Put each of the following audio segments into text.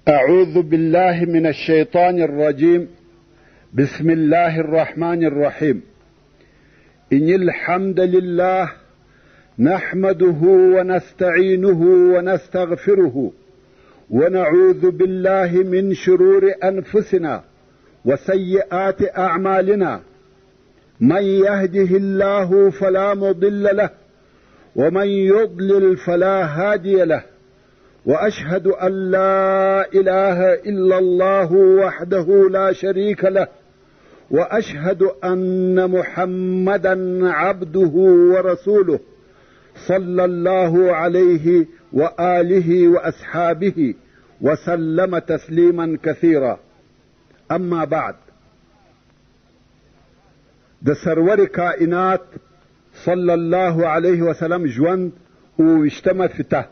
أعوذ بالله من الشيطان الرجيم. بسم الله الرحمن الرحيم. إن الحمد لله نحمده ونستعينه ونستغفره ونعوذ بالله من شرور أنفسنا وسيئات أعمالنا. من يهده الله فلا مضل له ومن يضلل فلا هادي له، وأشهد أن لا إله إلا الله وحده لا شريك له، وأشهد أن محمدا عبده ورسوله صلى الله عليه وآله وأصحابه وسلم تسليما كثيرا. أما بعد، د سرور کائنات صلى الله عليه وسلم ژوند اوویشتمه فتح.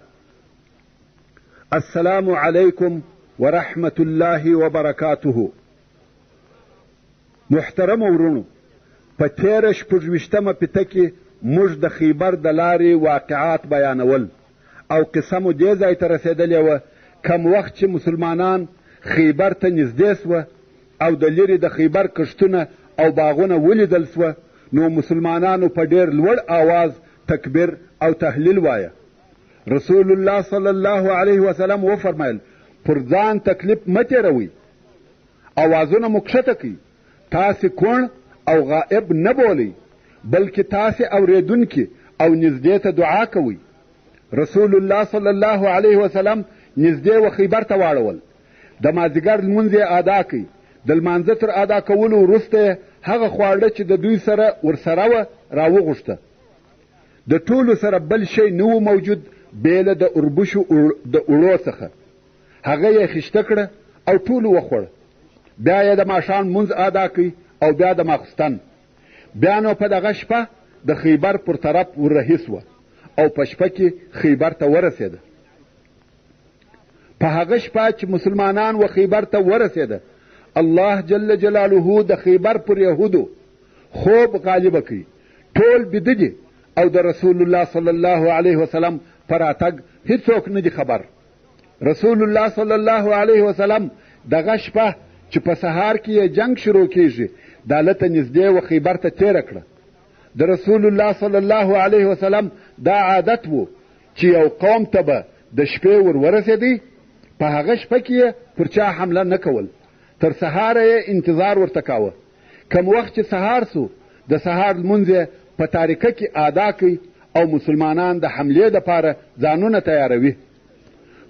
السلام علیکم ورحمة الله وبرکاته. محترم ورونو، په تیره شپږویشتمه پته کې موږ د خیبر د لارې واقعات بیانول او قصه مو دې ځای ته رسېدلې وه کم وخت چې مسلمانان خیبر ته نږدې سوه او د لرې د خیبر کښتونه او باغونه ولیدل سوه، نو مسلمانانو په ډېر لوړ آواز تکبیر او تهلیل وایه. رسول الله صلی الله علیه وسلم وفرمایل پر ځان تکلیف مه تېروئ، اوازونه مو کښته کړئ، تاسې کوڼ او غائب نه بولئ بلکې تاسې اورېدونکي او نږدې ته دعا کوئ. رسول الله صلی الله علیه وسلم نږدې و خیبر ته واړول. د مازدیګر لمونځ یې ادا کړئ. د لمانځه تر ادا کولو وروسته یې هغه خواړه چې د دوی سره ورسره وه راوغوښته. د ټولو سره بل شی نه و موجود بیله د اوربشو د اوړو څخه. هغه یې خیشته کړه او ټولو وخوړه. بیا یې د ماښام لمونځ ادا کړئ او بیا د ماخوستن. بیا نو په دغه شپه د خیبر پر طرف وررهي سوه او په شپه کې خیبر ته ورسېده. په هغه شپه چې مسلمانان و خیبر ته ورسېده، الله جل جلاله د خیبر پر یهودو خوب غالبه کړي. ټول بیده دي او د رسول الله صلی الله علیه وسلم پر راتګ هیڅوک نه دي خبر. رسول الله صلی الله علیه وسلم دغه شپه چې په سهار کې یې جنگ شروع کیږي دالته نږدې و خیبر ته تېره کړه. د رسول الله صلی الله علیه وسلم دا عادت و چې یو قوم ته به د شپې ورسېدی، په هغه شپه کې یې پر چا حمله نه کول، تر سهاره یې انتظار ورته کاوه. کم وخت چې سهار سو، د سهار لمونځ یې په تاریکه کې ادا کوي او مسلمانان د حملې دپاره ځانونه تیاروي.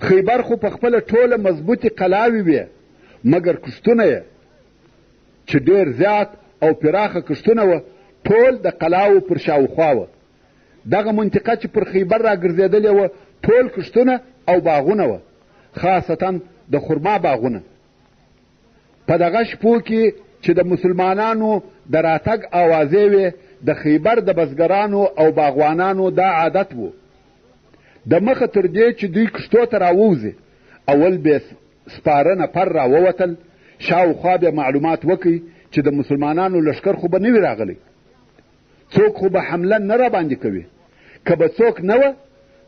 خیبر خو په خپله ټوله مضبوطې قلاوې وې، مګر کښتونه یې چې ډېر زیات او پراخه کښتونه وه ټول د قلاو پر شاوخوا وه. دغه منطقه چې پر خیبر راګرځېدلې وه ټول کښتونه او باغونه وه، خاصتا د خرما باغونه. په دغه شپو کې چې د مسلمانانو د راتګ آوازې وې، د خیبر د بزګرانو او باغوانانو دا عادت و. د مخه تر دې چې دوی کښتو ته راووځي، اول به سپاره نفر راووتل، شاوخوا بیا معلومات وکړي چې د مسلمانانو لښکر خو به نه وي راغلی، څوک خو به حمله نه راباندې کوي. که به څوک نه وه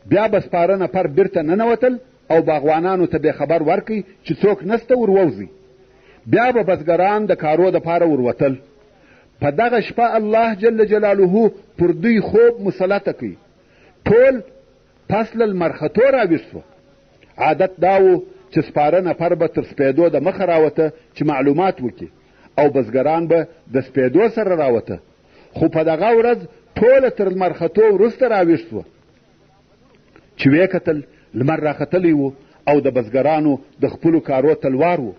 بیا به سپاره نفر بیرته ننوتل او باغوانانو ته به خبر ورکړي چې څوک نسته ورووځي. بیا به بزګران د کارو دپاره وروتل. په دغه شپه الله جل جلاله پر دوی خوب مسلطه کوي. ټول فصل المرختو راویښ سوه. عادت دا و چې سپاره نفر به تر سپېدو د مخه راوته چې معلومات وکړي او بزګران به د سپېدو سره راوته. خو په دغه ورځ ټوله تر لمرختو وروسته راویښ سوه. چې ویې کتل لمر راختلی و او د بزګرانو د خپلو کارو تلوار و.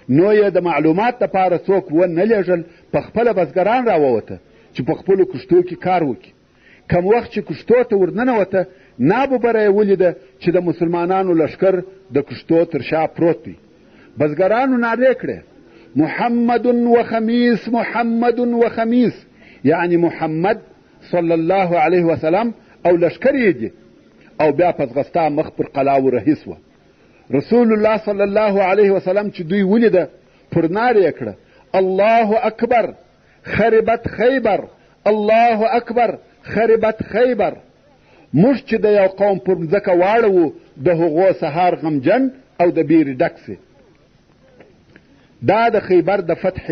نو یې د معلومات دپاره څوک ونه لېږل، په خپله بزګران راووته چې په خپلو کښتو کې کار وکړي. کم وخت چې کښتو ته ورننوته، ناببره یې ولیده چې د مسلمانانو لښکر د کښتو تر شا پروت دی. بزګرانو نارې کړې محمد و خمیس، محمد و خمیس، یعنی محمد صلی الله علیه وسلم او لښکر یې دي. او بیا په ځغستا مخ پر قلاو رهي سوه. رسول الله صلی الله علیه وسلم چې دوی ولیده پر نارې یې کړه الله اکبر خربت خیبر، الله اکبر خربت خیبر. موږ چې د یو قوم پر مځکه واړوو د هغو سهار غمجن او د بیرې ډک سي. دا د خیبر د فتح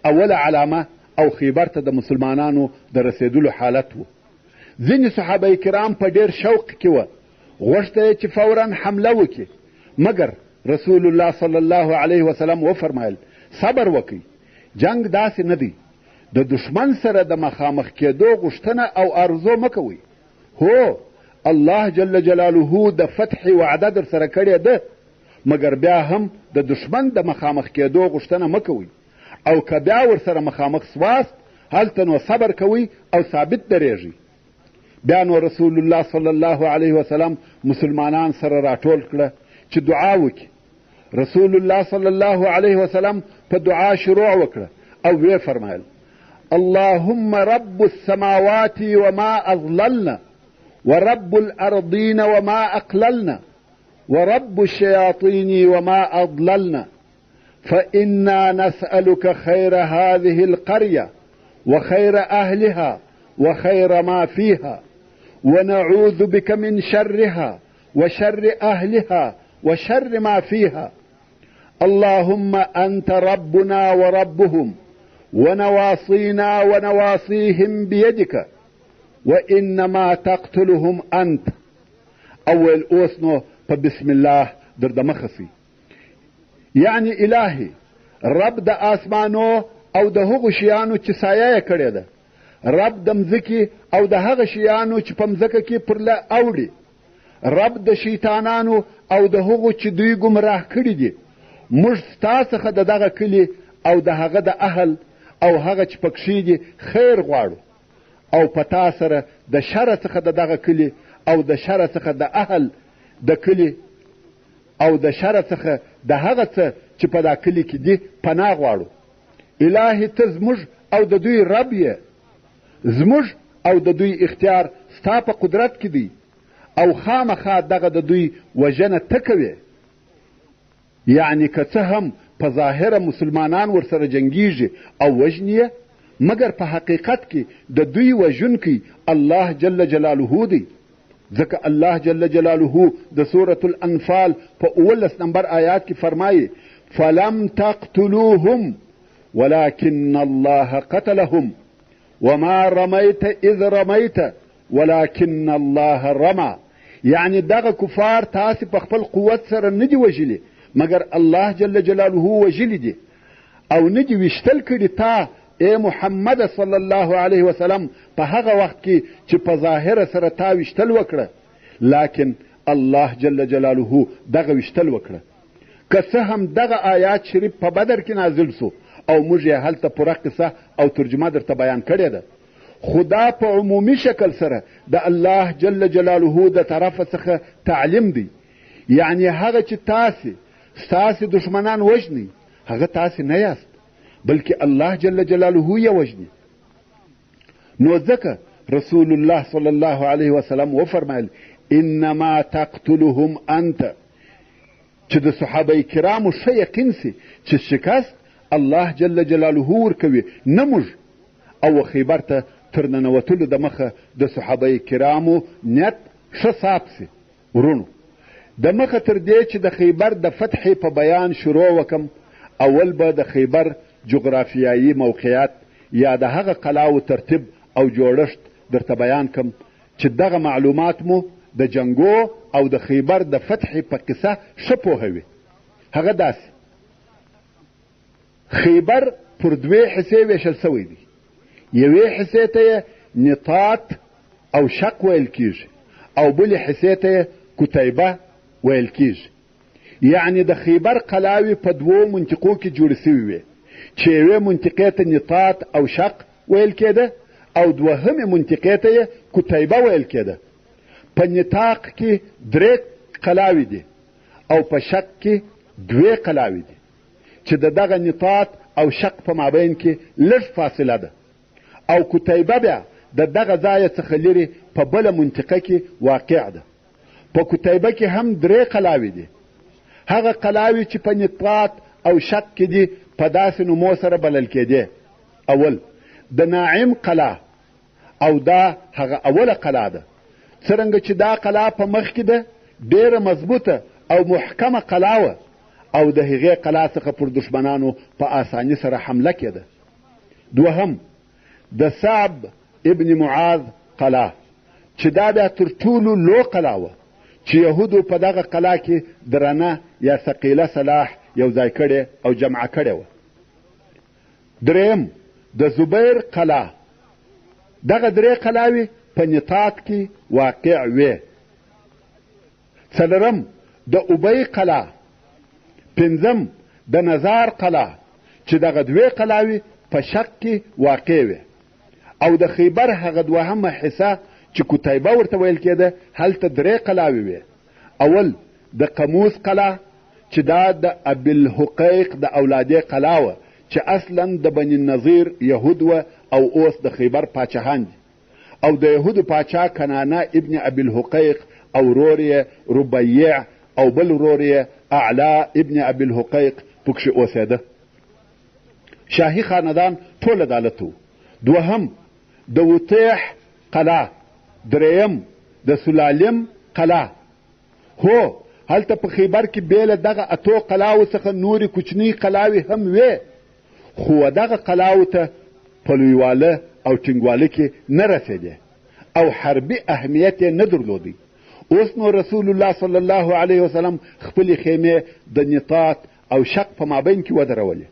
اوله علامه او خیبر ته د مسلمانانو د رسېدلو حالت و. ځینې صحابه کرام په ډېر شوق کې وه، غوښته یې چې فورا حمله وکړي، مګر رسول الله صلی الله علیه وسلم وفرمایل صبر وکئ، جنگ داسې نه دی، د دشمن سره د مخامخ کېدو غوښتنه او ارزو مه کوئ. هو الله جل جلاله د فتح وعده در سره کړې ده، مګر بیا هم د دشمن د مخامخ کېدو غوښتنه مه کوئ، او که بیا ورسره مخامخ سواست هلته نو صبر کوئ او ثابت درېږئ. بیا نو رسول الله صلی الله علیه وسلم مسلمانان سره راټول کړه چې دعا وکړي. رسول الله صلی الله علیه وسلم په دعا شروع وکړه او ویې فرمایل اللهم رب السماوات وما اضللنا ورب الارضين وما اقللنا ورب الشياطين وما اضللنا فإنا نسألك خير هذه القرية وخير أهلها وخير ما فيها ونعوذ بك من شرها وشر أهلها وشر ما فيها. اللهم أنت ربنا وربهم ونواصينا ونواصيهم بيدك وإنما تقتلهم أنت. أول أوسنو فبسم الله در دمخصي، یعنی الهي رب د آسمانو او د هغو شیانو چې سایه یې کړې ده، رب د مځکې او د هغه شیانو چې په مځکه کې پرله اوړي، رب د شیطانانو او د هغو چې دوی ګمراه کړي دي. موږ ستا څخه د دغه کلي او د هغه د اهل او هغه چې پکښې دي خیر غواړو، او په تا سره د شر څخه د دغه کلي او د شر څخه د اهل د کلي او د شر څخه د هغه څه چې په دا کلي کې دي پناه غواړو. الهي ته زموږ او د دوی رب یې، زموږ او د دوی اختیار ستا په قدرت کې دی، او خامخا دغه د دوی وژنه ته کوې. یعنی که څه هم په ظاهره مسلمانان ورسره جنګیږي او وژني یې، مګر په حقیقت کې د دوی وژونکی الله جل جلاله دی. ځکه الله جل جلاله د سورة الانفال په 19 نمبر آیات کې فرمایي فلم تقتلوهم ولكن الله قتلهم وما رميت اذ رميت ولكن الله رمى. یعنی دغه کفار تاسې په خپل قوت سره نه دي وژلي، مګر الله جل جلاله وژلي دي، او نه دي ویشتل کړي تا ای محمد صلی الله علیه وسلم په هغه وخت کې چې په ظاهره سره تا ویشتل وکړه، لیکن الله جل جلاله دغه ویشتل وکړه. که څه هم دغه آیات شریف په بدر کې نازل سو او موږ یې هلته پوره قصه او ترجمه درته بیان کړې ده، خو دا په عمومي شکل سره د الله جل جلاله د طرفه څخه تعلیم دی. یعنی هغه چې ستاسې دشمنان وژني هغه تاسې نه یاست، بلکې الله جل جلاله یې وژني. نو ځکه رسول الله صلی الله علیه وسلم وفرمایل انما تقتلهم انت، چې د صحابه کرامو ښه یقین سي چې شکست الله جل جلاله ورکوي، نه موږ. او خیبر ته تر ننوتلو د مخه د صحابه کرامو نیت ښه صاف سي. ورونو د مخه تر دې چې د خیبر د فتح په بیان شروع وکم، اول به د خیبر جغرافیایي موقعیت یا د هغه قلاو ترتیب او جوړښت درته بیان کم چې دغه معلومات مو د جنګو او د خیبر د فتح په قصه ښه پوهوي. هغه داسې خیبر پر دوې حصې ویشل سوی دی. یوې حصې ته یې نطاط او شق ویل کیږي، او بلې حصې ته یې کتیبه ویل کیږي. یعنی د خیبر قلاوې په دوو منطقو کې جوړې سوي وې، چې یوې منطقې ته نطاط او شق ویل کېده، او دوهمې منطقې ته یې کتیبه ویل کېده. په نطاق کې 3 قلاوې دي او په شق کې 2 قلاوې دي، چې د دغه نطاط او شق په مابین کې لږ فاصله ده، او کتیبه بیا د دغه ځای څخه لرې په بله منطقه کې واقع ده. په کتیبه کې هم 3 قلاوې دي. هغه قلاوې چې په نطاط او شق کې دي په داسې نومو سره بلل کېدې. اول د ناعم قلعه، او دا هغه اوله قلعه ده. څرنګه چې دا قلعه په مخ کې ده ډېره مضبوطه او محکمه قلا وه او د هغې قلا څخه پر دشمنانو په آساني سره حمله کېده. دوهم د صعب ابن معاذ قلا چې دا بیا تر ټولو لو قلا وه چې یهودو په دغه قلا کې درنه یا ثقیله سلاح یو ځای کړې او جمع کړې وه. دریم د زبیر قلا، دغه درې قلاوې په نطاق کې واقع وې. څلورم د ابی قلا. پنځم د نزار قلا چې دغه دوې قلاوې په شق کې واقع وې. او د خیبر هغه دوهمه حصه چې کتیبه ورته ویل کېده هلته درې قلاوې وې. اول د قموس قلا چې دا د ابوالحقیق د اولادې قلا وه چې اصلا د بني النظیر یهود وه او اوس د خیبر پاچاهان دي. او د یهودو پاچا کنانه ابن ابوالحقیق او ورور یې ربیع او بل ورور یې اعلا ابن ابوالحقیق پکښې اوسېده. شاهي خاندان ټول عدالت و. دوهم د وطیح قلا. دریم د سلالم قلا. هو هلته په خیبر کې بیله دغه اتو قلاو څخه نورې کوچنۍ قلاوې هم وې، خو دغه قلاو ته په لویواله او ټینګواله کې نه رسېدې او حربي اهمیت یې نه درلودی. اوس نو رسول الله صلی الله علیه وسلم خپلې خیمې د نطاق او شق په مابین کې ودرولې.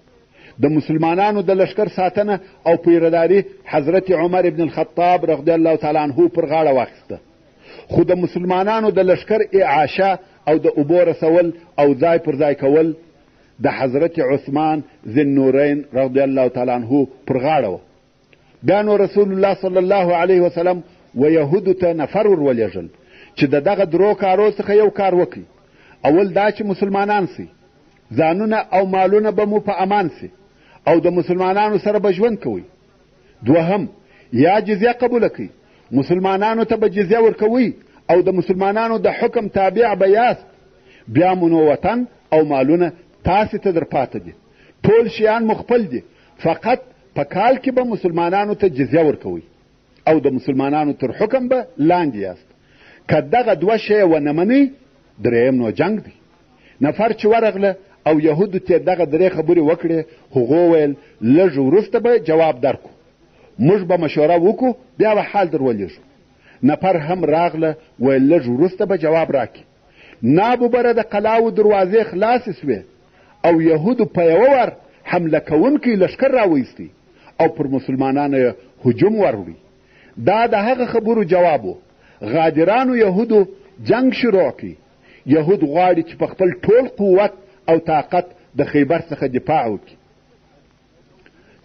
د مسلمانانو د لشکر ساتنه او پیرداري حضرت عمر ابن الخطاب رضی الله تعالی عنه پر غاړه واخیسته، خو د مسلمانانو د لشکر اعاشه او د اوبو رسول او ځای پر ځای کول د حضرت عثمان ذی النورین رضی الله تعالی عنه پر غاړه وه. بیا نو رسول الله صلی الله علیه وسلم و یهودو ته نفر ورولېږل چې د دغه درو کارو څخه یو کار وکړي. اول دا چې مسلمانان سي، ځانونه او مالونه به مو په امان سي او د مسلمانانو سره به ژوند کوئ. دوهم یا جزیه قبوله کړئ، مسلمانانو ته به جزیه ورکوئ او د مسلمانانو د حکم تابع به یاست. بیا مو نو وطن او مالونه تاسې ته در پاته دي، ټول شیان مو خپل دي، فقط په کال کې به مسلمانانو ته جزیه ورکوئ او د مسلمانانو تر حکم به لاندې یاست. که دغه دوه شی ونه منئ دریم نو جنگ دی. نفر چې ورغله او یهودو ته دغه درې خبرې وکړې، هغو ویل لږ وروسته به جواب درکو، موږ به مشوره وکړو بیا به حال در ولېږو. نفر هم راغله ویل لږ وروسته به جواب راکړي. ناببره د قلاو دروازې خلاصې سوې او یهودو په یوه ور حمله کوونکی لشکر راویستی او پر مسلمانانو یې هجوم وروړي. دا د هغه خبرو جواب و. غادرانو یهودو جنگ شروع کړي. یهود غواړي چې په خپل ټول قوت او طاقت د خیبر څخه دفاع وکړي.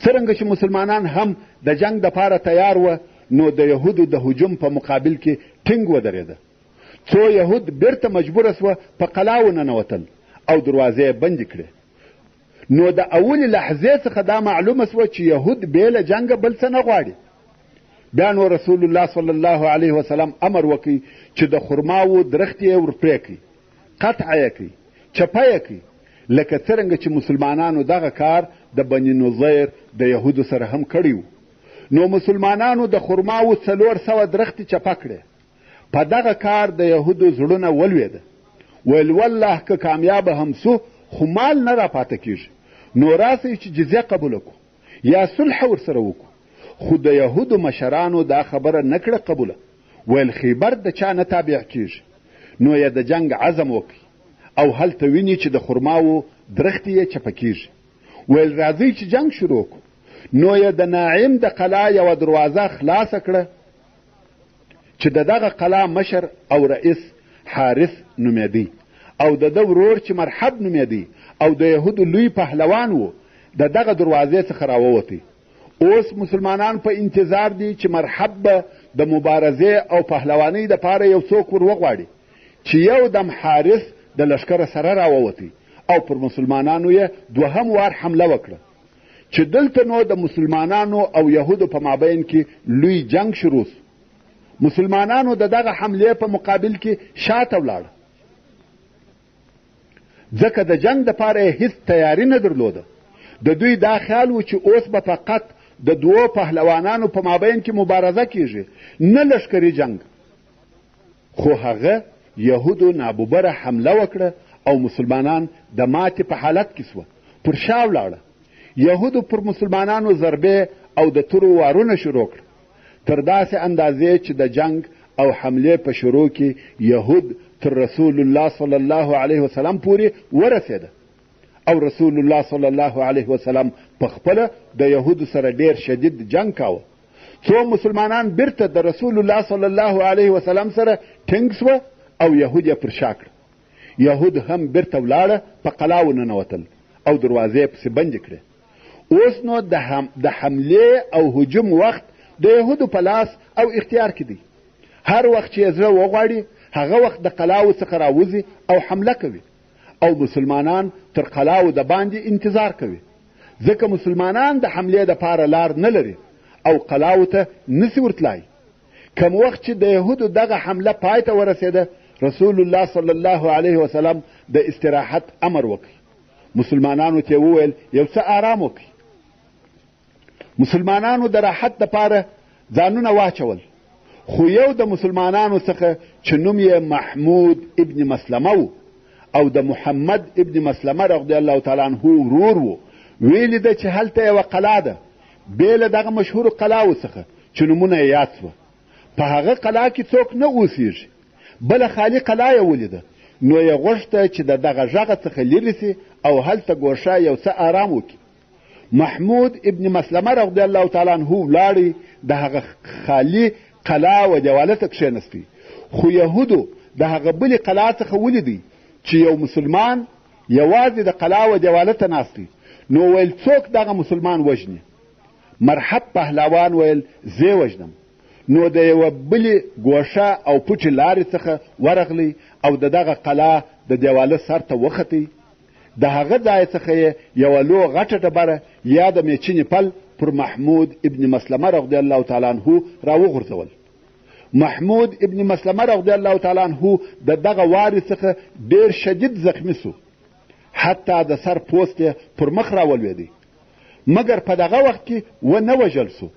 څرنګه چې مسلمانان هم د جنگ دپاره تیار وه، نو د یهودو د هجوم په مقابل کې ټینګ ودرېده. څو یهود بیرته مجبوره سوه په قلا وننوتل او دروازې یې بندې کړې. نو د اولې لحظې څخه دا معلومه سوه چې یهود بې له جنګه بل څه نه غواړي. بیا نو رسول الله صلی الله علیه وسلم امر وکړي چې د خرماو درختې یې ورپرې کړي، قطع یې کړي، چپه یې کړي، لکه څرنګه چې مسلمانانو دغه کار د بني نظیر د یهودو سره هم کړی و. نو مسلمانانو د خرماو 400 درختې چپه کړې. په دغه کار د یهودو زړونه ولوېده. ویل والله که کامیابه هم سو خو مال نه راپاته کېږي، نو راسئ چې جزیه قبوله کړو یا صلح ورسره وکړو. خو د یهودو مشرانو دا خبره نه کړه قبوله. ویل خیبر د چا نه تابع کېږي. نو یې د جنگ عزم وکړي او هلته ویني چې د خرماو درختې یې چپه کېږي. ویل راځئ چې جنگ شروع کړو. نو یې د ناعم د قلا یوه دروازه خلاصه کړه چې د دغه قلا مشر او رئیس حارث نومېدی او د ده ورور چې مرحب نومېدی او د یهودو لوی پهلوان و، د دغه دروازې څخه راووتی. اوس مسلمانان په انتظار دي چې مرحب به د مبارزې او پهلوانۍ دپاره یو څوک ور وغواړي چې یو دم حارث د لشکره سره راووتی او پر مسلمانانو یې دوهم وار حمله وکړه چې دلته نو د مسلمانانو او یهودو په مابین کې لوی جنگ شروع سو. مسلمانانو د دغه حملې په مقابل کې شاته ولاړه، ځکه د جنگ دپاره یې هیڅ تیاری نه درلوده. د دوی دا خیال و چې اوس به فقط د دوو پهلوانانو په مابین کې مبارزه کیږي، نه لشکري جنگ. خو هغه یهودو ناببره حمله وکړه او مسلمانان د ماتې په حالت کې سوه، پر شا ولاړه. یهودو پر مسلمانانو ضربې او د تورو وارونه شروع کړه، تر داسې اندازې چې د جنگ او حملې په شروع کې یهود تر رسول الله صلی الله علیه وسلم پورې ورسېده او رسول الله صلی الله علیه وسلم په خپله د یهودو سره ډېر شدید جنگ کاوه. څو مسلمانان بیرته د رسول الله صلی الله علیه وسلم سره ټینګ سوه او یهود یې پر شا کړه. یهود هم بیرته ولاړه، په قلا وننوتل او دروازې پسې بندې کړې. اوس نو د حملې او هجوم وخت د یهودو په لاس او اختیار کې دی. هر وخت چې یې زړه وغواړي هغه وخت د قلاو څخه راوځي او حمله کوي او مسلمانان تر قلاو د باندې انتظار کوي، ځکه مسلمانان د حملې دپاره لار نه لري او قلاو ته نسي ورتلای. کم وخت چې د یهودو دغه حمله پای ته ورسېده، رسول الله صلی الله علیه وسلم د استراحت امر وکړ. مسلمانانو ته وویل یو څه آرام وکړي. مسلمانانو د راحت دپاره ځانونه واچول، خو یو د مسلمانانو څخه چې نوم یې محمود ابن مسلمه و او د محمد ابن مسلمه رضی الله تعالی عنه ورور و، ویلي ده چې هلته یوه قلا ده بې له دغه مشهورو قلاو څخه چې نومونه یې یاد سوه. په هغه قلا کې څوک نه اوسېږي، بله خالي قلا یې ولیده، نو یې غوښته چې د دغه غږه څخه لرې سي او هلته ګوښه یو څه آرام وکړي. محمود ابن مسلمه رضی الله تعالی عنه ولاړی د هغه خالي قلا و دیواله ته کښېنستی، خو یهودو د هغه بلې قلا څخه ولیدی چې یو مسلمان یوازې د قلا و دیواله ته ناست دی. نو ویل څوک دغه مسلمان وژني؟ مرحب پهلوان ویل زه وژنم. نو د یوه بلې ګوښه او پټې لارې څخه ورغلی او د دغه قلا د دیواله سر ته وختی. د هغه ځای څخه یې یوه لو غټه ډبره یا د میچنې پل پر محمود ابن مسلمه رضی الله تعالی عنه راوغورځول. محمود ابن مسلمه رضی الله تعالی عنه د دغه وارې څخه ډېر شدید زخمی سو، حتی د سر پوست یې پر مخ راولوېدی، مګر په دغه وخت کې ونه وژل سو.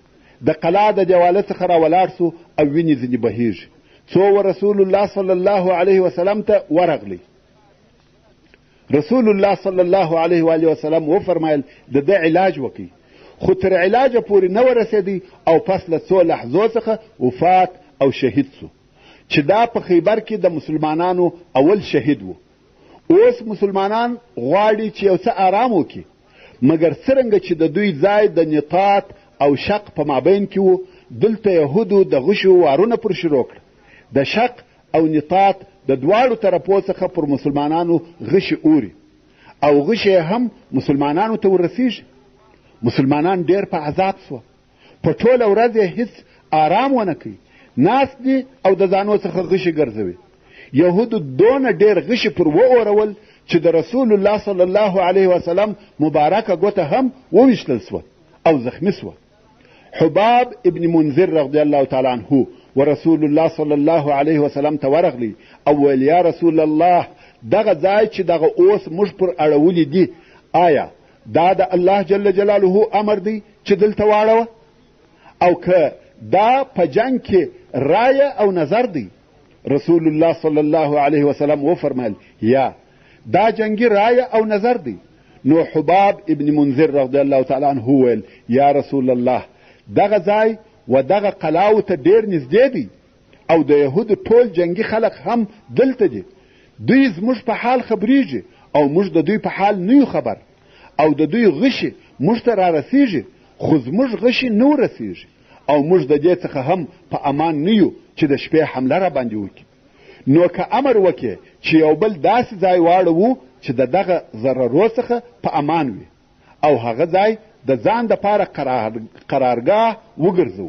د قلا د دیواله څخه راولاړ سو او وینې ځینې بهیږي، څو رسول الله صلی الله علیه وسلم ته ورغلی. رسول الله صلی الله علیه و آله وسلم وفرمایل د ده علاج وکړي، خو تر علاجه پورې نه ورسېدی او پس له څو لحظو څخه وفات او شهید سو، چې دا په خیبر کې د مسلمانانو اول شهید و. اوس مسلمانان غواړي چې یو څه آرام وکړي، مګر څرنګه چې د دوی ځای د نطاط او شق په مابین کې و، دلته یهودو د غشو وارونه پر شروع کړه. د شق او نطاط د دواړو طرفو څخه پر مسلمانانو غشي اوري او غشي هم مسلمانانو ته ورسیږي. مسلمانان ډېر په عذاب سوه، په ټوله ورځ یې هیڅ آرام ونه کوي، ناست دي او د ځانو څخه غشي ګرځوي. یهودو دونه ډېر غشي پر واورول چې د رسول الله صلی الله علیه وسلم مبارکه ګوته هم وویشتل سوه او زخمی سوه. حباب ابن منذر رضی الله تعالی عنه ورسول الله صلی الله علیه وسلم ته ورغلی او ویل یا رسول الله، دغه ځای چې دغه اوس موږ پر اړولي دي، آیا دا د الله جل جلاله امر دی چې دلته واړوه؟ او که دا په جنگ کې رایه او نظر دی؟ رسول الله صلی الله علیه وسلم وفرمایل یا دا جنگی رایه او نظر دی. نو حباب ابن منذر رضی الله تعالی عنه ویل یا رسول الله، دغه ځای و دغه قلاو ته ډېر نږدې دی او د یهودو ټول جنگي خلق هم دلته دي. دوی زموږ په حال خبریږي او موږ د دوی په حال نه یو خبر، او د دوی غشي موږ ته رارسیږي، خو زموږ غشي نه ورسیږي او موږ د دې څخه هم په امان نه یو چې د شپې حمله را باندې وکړي. نو که امر وکړي چې یو بل داسې ځای واړوو چې د دغه ضررو څخه په امان وي او هغه ځای د ځان دپاره قرارګاه وګرځو.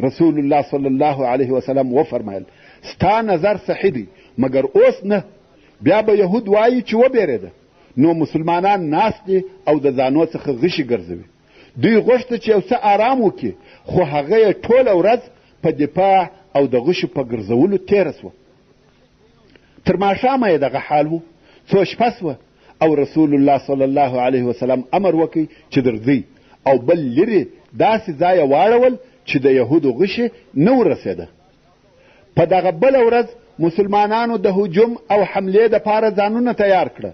رسول الله صلی الله علیه وسلم وفرمایل ستا نظر صحیح دی، مګر اوس نه. بیا به یهود وایي چې وبېرېده. نو مسلمانان ناست دي او د ځانو څخه غشي ګرځوي. دوی غوښته چې یو څه آرام وکړي، خو هغه یې ټوله ورځ په دفاع او د غشو په ګرځولو تېره سوه. تر ماښامه یې دغه حال و، څو شپه سوه او رسول الله صلی الله علیه وسلم امر وکړي چې درځئ او بل لرې داسې ځایه واړول چې د یهودو غشي نه ورسېده. په دغه بله ورځ مسلمانانو د هجوم او حملې دپاره ځانونه تیار کړه.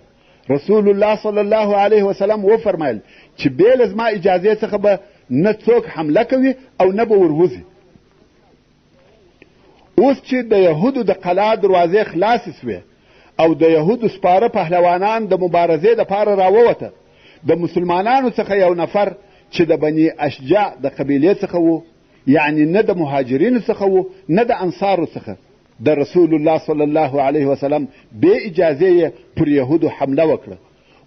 رسول الله صلی الله علیه وسلم وفرمایل چې بې له زما اجازې څخه به نه څوک حمله کوي او نه به وروځي. اوس چې د یهودو د قلا دروازې خلاصې سوې او د یهودو سپاره پهلوانان د مبارزې دپاره راووته، د مسلمانانو څخه یو نفر چې د بني اشجع د قبیلې څخه و، یعنی نه د مهاجرینو څخه و نه د انصارو څخه، د رسول الله صلی الله علیه وسلم بې اجازې یې پر یهودو حمله وکړه.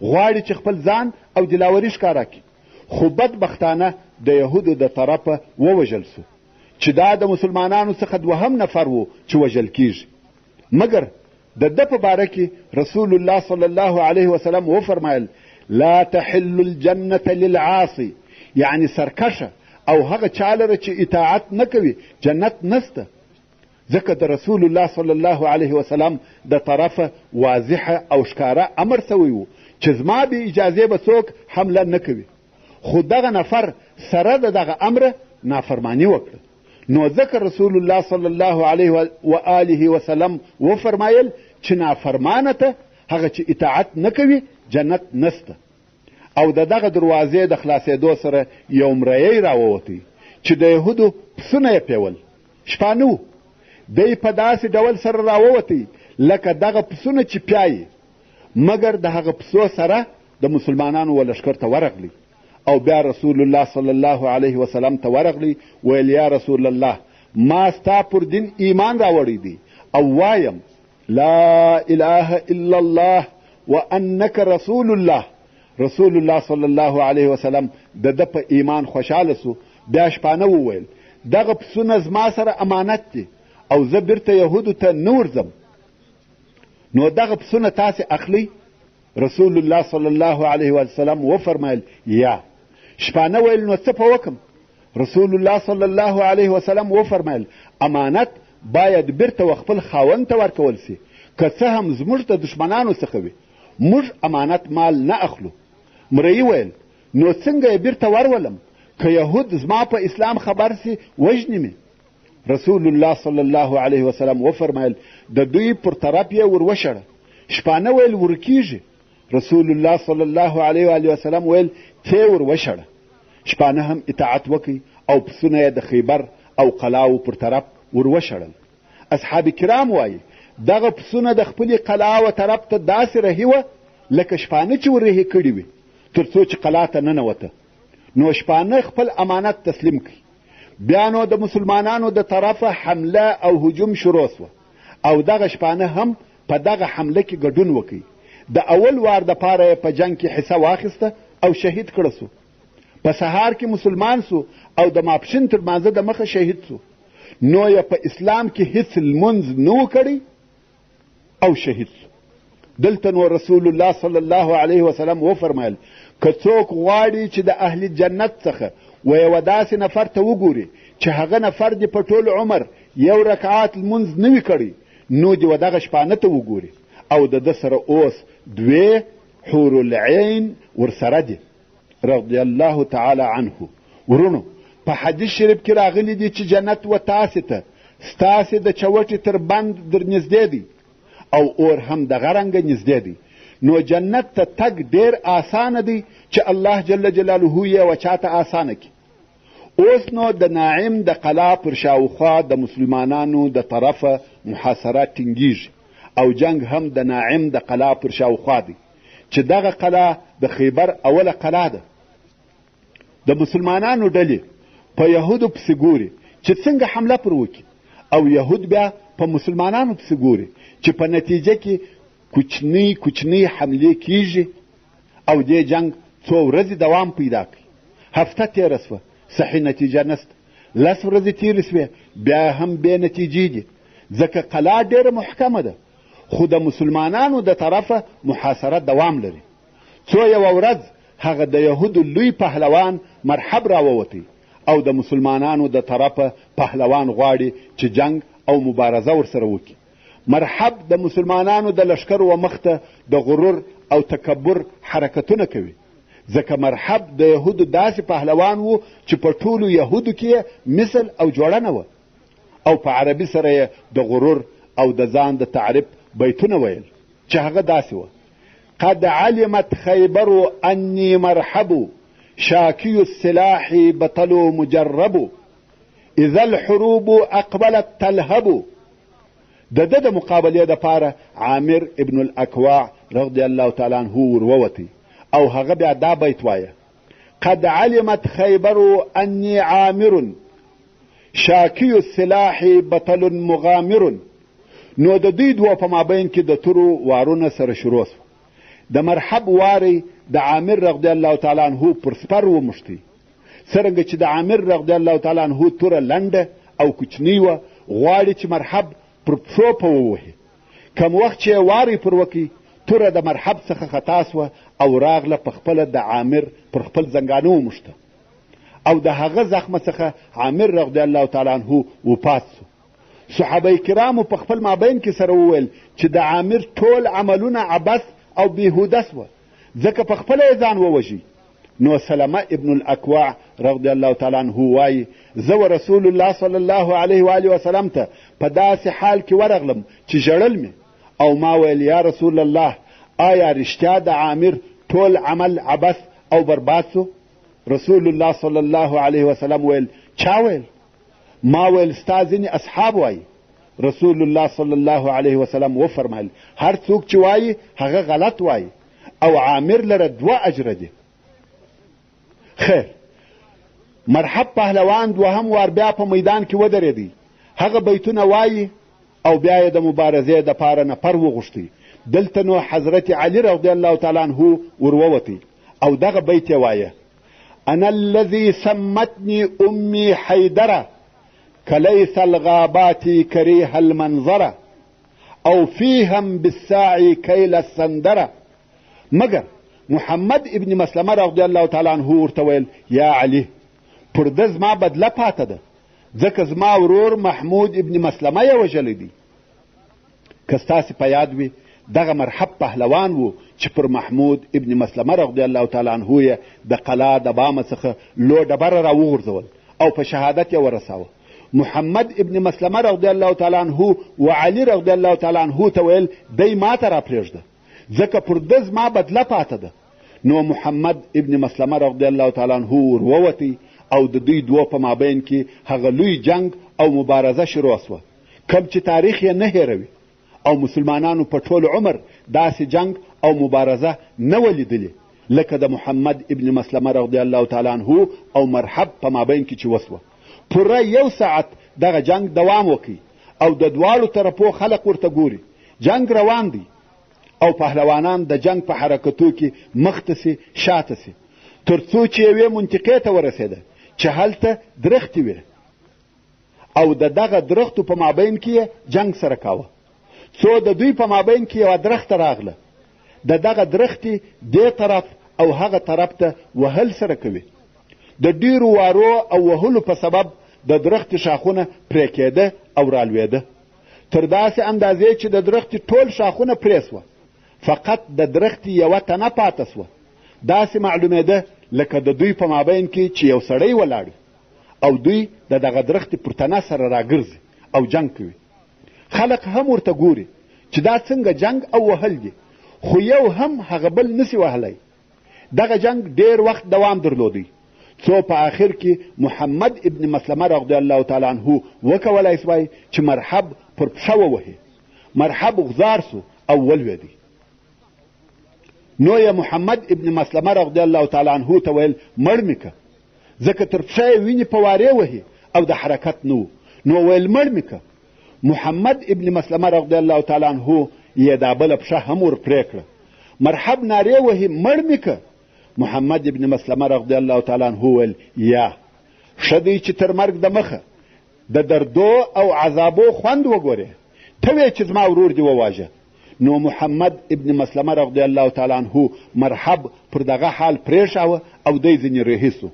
غواړي چې خپل ځان او دلاوري ښکاره کړي، خو بدبختانه د یهودو د طرفه ووژل سو، چې دا د مسلمانانو څخه دوهم نفر و چې وژل کیږي. مګر د ده په باره کې رسول الله صلی الله علیه وسلم وفرمایل لا تحل الجنة للعاصي، یعنی سرکشه او هغه چا لره چې اطاعت نه کوي جنت نسته، ځکه د رسول الله صلی الله علیه وسلم د طرفه واضحه او ښکاره امر سوی و چې زما بې اجازې به څوک حمله نه کوي. خو دغه نفر سره د دغه امره نافرمانی وکړه، نو ځکه رسول الله صلی الله علیه و آله وسلم وفرمایل چې نافرمانه ته هغه چې اطاعت نه کوي جنت نسته. او د دغه دروازې د خلاصېدو سره یو مریی راووتی چې د یهودو پسونه یې پیول، شپانه و. دی په داسې ډول سره راووتی لکه دغه پسونه چې پیایي، مګر د هغه پسو سره د مسلمانانو و لښکر ته ورغلی او بیا رسول الله صلی الله علیه وسلم ته ورغلی، ویل یا رسول الله ما ستا پر دین ایمان راوړی دی او وایم لا اله الا الله وانک رسول الله. رسول الله صلی الله علیه وسلم د ده په ایمان خوشحاله سو. بیا شپانه وویل دغه پسونه زما سره امانت دي او زه بیرته یهودو ته نه ورځم، نو دغه پسونه تاسې اخلئ؟ رسول الله صلی الله علیه وسلم وفرمایل یا. شپانه ویل نو څه په وکم؟ رسول الله صلی الله علیه وسلم وفرمایل امانت باید بیرته و خپل خاوند ته ورکول سي، که څه هم زموږ د دشمنانو څخه وي، موږ امانت مال نه اخلو. مریی ویل نو څنګه یې بیرته ورولم؟ که یهود زما په اسلام خبر سي وژني مې. رسول الله صلی الله علیه وسلم وفرمایل د دوی پر طرف یې وروشړه. شپانه ویل ورکیږي. رسول الله صلی الله علیه وسلم ویل ته وروشړه. شپانه هم اطاعت وکړي او پسونه یې د خیبر او قلاو پر طرف وروشړل. اصحاب کرام وایي دغه پسونه د خپلې قلاوه طرف ته داسې رهي وه لکه شپانه چې ورهي کړي وي، تر څو چې قلا ته ننوته. نو شپانه خپل امانت تسلیم کړي. بیا نو د مسلمانانو د طرفه حمله او هجوم شروع سوه او دغه شپانه هم په دغه حمله کې ګډون وکړي. د اول وار دپاره په جنگ کې حصه واخیسته او شهید کړه سو. په سهار کې مسلمان سو او د ماپښین تر مانځه د مخه شهید سو. نو یې په اسلام کې هیڅ لمونځ نه و کړی او شهید سو. دلته نو رسول الله صلی الله علیه وسلم وفرمایل که څوک غواړي چې د اهل جنت څخه و یوه داسې نفر ته وګوري چې هغه نفر دې په ټول عمر یو رکعات لمونځ نه وي کړی، نو دې و دغه شپانه ته وګوري او د ده سره اوس دوې حور العین ورسره دي رضی الله تعالی عنه. ورونو په حدیث شریف کې راغلی دي چې جنت و تاسې ته ستاسې د چوټې تر بند در نږدې دی او اور هم دغه رنګه نږدې دی. نو جنت ته تګ ډیر آسانه دی چې الله جل جلاله یې و چاته آسانه کړي. اوس نو د ناعم د قلا پر شاوخوا د مسلمانانو د طرفه محاصره ټینګیږي او جنگ هم د ناعم د قلا پر شاوخوا دی چې دغه قلا د خیبر اوله قلا ده. د مسلمانانو ډلې په یهودو پسې ګوري چې څنګه حمله پر وکړي او یهود بیا په مسلمانانو پسې ګوري چې په نتیجه کې کوچنی حملې کیږي او دې جنگ څو ورځې دوام پیدا کوي. هفته تېره سوه صحیح نتیجه نسته، 10 ورځې تېرې سوې بیا هم بې نتیجې دي، ځکه قلا ډېره محکمه ده خو د مسلمانانو د طرفه محاصره دوام لري. څو یوه ورځ هغه د یهودو لوی پهلوان مرحب راووتی او د مسلمانانو د طرفه پهلوان غواړي چې جنگ او مبارزه ورسره وکړي. مرحب د مسلمانانو د لشکر و مخته د غرور او تکبر حرکتونه کوي، ځکه مرحب د یهودو داسې پهلوان و چې په ټولو یهودو کې مثل او جوړنه وه او په عربي سره یې د غرور او د ځان د تعریف بیتونه ویل چې هغه داسې وه: قد علمت خیبر انی مرحب شاکی السلاح بطل مجرب اذا الحروب اقبلت تلهب. د ده د مقابلې دپاره عامر ابن الاکواع رضی الله تعالی عنه ورووتی او هغه بیا دا بیت وایه: قد علمت خیبر انی عامر شاکی السلاح بطل مغامر. نو د دوی دوه په مابین کې د تورو وارونه سره شروع سو. د مرحب واری د عامر رضی الله تعالی عنه پر سپر ومشتی، څرنګه چې د عامر رضی الله تعالی عنه توره لنډه او کوچنی وه، غواړي چې مرحب پر پښو په ووهي. کم وخت چې واری پر وکړي، توره د مرحب څخه خطا سوه او راغله په خپله د عامر پر خپل زنګانه ومشته او د هغه زخمه څخه عامر رضی الله تعالی عنه وفات سو. صحابه کرامو په خپل مابین کې سره وویل چې د عامر ټول عملونه عبث او بیهوده سوه، ځکه په خپله یې ځان ووژي. نو سلمه ابن الاکواع رضی الله تعالی عنه وایي: زه و رسول الله صلی الله علیه و آله وسلم ته په داسې حال کې ورغلم چې ژړل مې، او ما ویل: یا رسول الله، آیا رښتیا د عامر ټول عمل عبث او برباد سو؟ رسول الله صلی الله علیه وسلم ویل: چا ویل؟ ما ویل: ستا ځینې اصحاب وایي. رسول الله صلی الله علیه وسلم وفرمایل: هر څوک چې وایي هغه غلط وایي او عامر لره 2 اجره دي. خیر، مرحب پهلوان دوهم وار بیا په میدان کې ودرېدی. هغه بیتونه وایي او بیا یې د مبارزې دپاره نفر وغوښتی. دلته نو حضرت علی رضی الله تعالی عنه ورووتی او دغه بیت یې وایه: انا الذي سمتني امي حیدره كليث الغابات كريه المنظره او فيهم بالساعي كيل السندره. مگر محمد ابن مسلمه رضی الله تعالی عنه ورته ویل: یا علی، پر ده زما بدله پاته ده، ځکه زما ورور محمود ابن مسلمه یې وژلی دی. که ستاسې په یاد وي، دغه مرحب پهلوان و چې پر محمود ابن مسلمه رضی الله تعالی عنه یې د قلا د بامه څخه لو ډبره راوغورځول او په شهادت یې ورساوه. محمد ابن مسلمه رضی الله تعالی عنه و علی رضی الله تعالی عنه ته ویل: دی ما ته راپرېږده، ځکه پر ده زما بدله پاته ده. نو محمد ابن مسلمه رضی الله تعالی عنه ورووتی او د دوی دوه په مابین کې هغه لوی جنگ او مبارزه شروع سوه، کوم چې تاریخ یې نه هیروي او مسلمانانو په ټول عمر داسې جنگ او مبارزه نه و لیدلې لکه د محمد ابن مسلمه رضی الله تعالی عنه او مرحب په مابین کې چې وسوه. پوره 1 ساعت دغه جنگ دوام وکړي او د دواړو طرفو خلق ورته ګوري. جنگ روان دی او پهلوانان د جنگ په حرکتو کې مخته سي شاته سي، تر څو چې یوې منطقې ته ورسېده چې هلته درختې وې او د دغه درختو په مابین کې جنگ سره کاوه. څو د دوی په مابین کې یوه درخته راغله، د دغه درختې دې طرف او هغه طرف ته وهل سره کوي. د ډیرو وارو او وهلو په سبب د درختې شاخونه پرې کېده او رالوېده، تر داسې اندازې چې د درختې ټول شاخونه پرې سوه، فقط د درختې یوه تنه پاته سوه. داسې معلومېده لکه د دوی په مابین کې چې یو سړی ولاړ او دوی د دغه درختې پر تنه سره راګرځي او جنگ کوي. خلق هم ورته ګوري چې دا څنګه جنگ او وهل دي، خو یو هم هغه بل نسی وهلی. دغه جنگ ډیر وخت دوام درلودی، څو په آخر کې محمد ابن مسلمه رضی الله تعالی عنه وکولای سوای چې مرحب پر پښه ووهي. مرحب غزار سو او ولوېدی. نو یې محمد ابن مسلمه رضی الله تعالی عنه ته ویل: مړ مې که، ځکه تر پښه یې وینې په وارې وهي او د حرکت نه نو ویل: مړ مې که. محمد ابن مسلمه رضی الله تعالی عنه یې دا بله پښه هم ور پرې کړه. مرحب نارې وهي: مړ مې که. محمد ابن مسلمه رضی الله تعالی عنه ویل: یا ښه دی چې تر مرګ د مخه د دردو او عذابو خوند وګورې، ته وې چې زما ورور دې وواژه. نو محمد ابن مسلمه رضی الله تعالی عنه مرحب پر دغه حال پرېښاوه او دی ځینې رهي سو.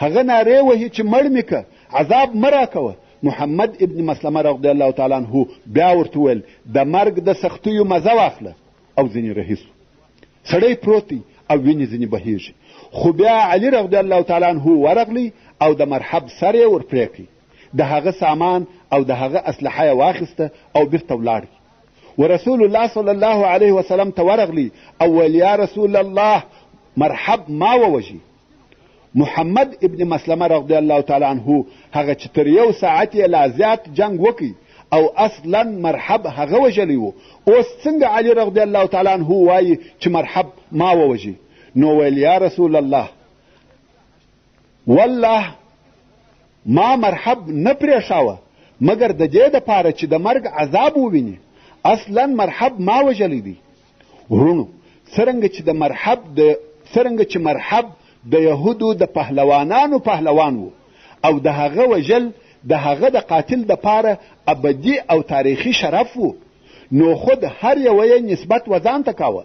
هغه نارې وهي چې مړ مې که، عذاب مه راکوه. محمد ابن مسلمه رضی الله تعالی عنه بیا ورته ویل: د مرګ د سختیو مزه واخله، او ځینې رهي سو. سړی پروت دی او وینې ځینې بهیږي، خو بیا علی رضی الله تعالی عنه ورغلی او د مرحب سر یې ور پرې کړي. د هغه سامان او د هغه اسلحه یې واخیسته او بیرته ولاړ. ورسول الله صلی الله علیه وسلم ته ورغلی او ویل یا رسول الله مرحب ما ووژي. محمد ابن مسلمه رضی الله تعالی عنه هغه چې تر 1 ساعت یې لا زیات جنگ وکړي او اصلا مرحب هغه وژلی و، اوس څنګه علی رضی الله تعالی عنه وایي چې مرحب ما ووژي؟ نو ویل یا رسول الله والله ما مرحب نه پرېښاوه مګر د دې دپاره چې د مرګ عذاب وویني، اصلا مرحب ما وژلی دی. ورونو څرنګه چې مرحب د یهودو د پهلوانانو پهلوان و او د هغه وژل د هغه د قاتل دپاره ابدي او تاریخي شرف و، نو خود هر یو یې نسبت وځان ته کاوه،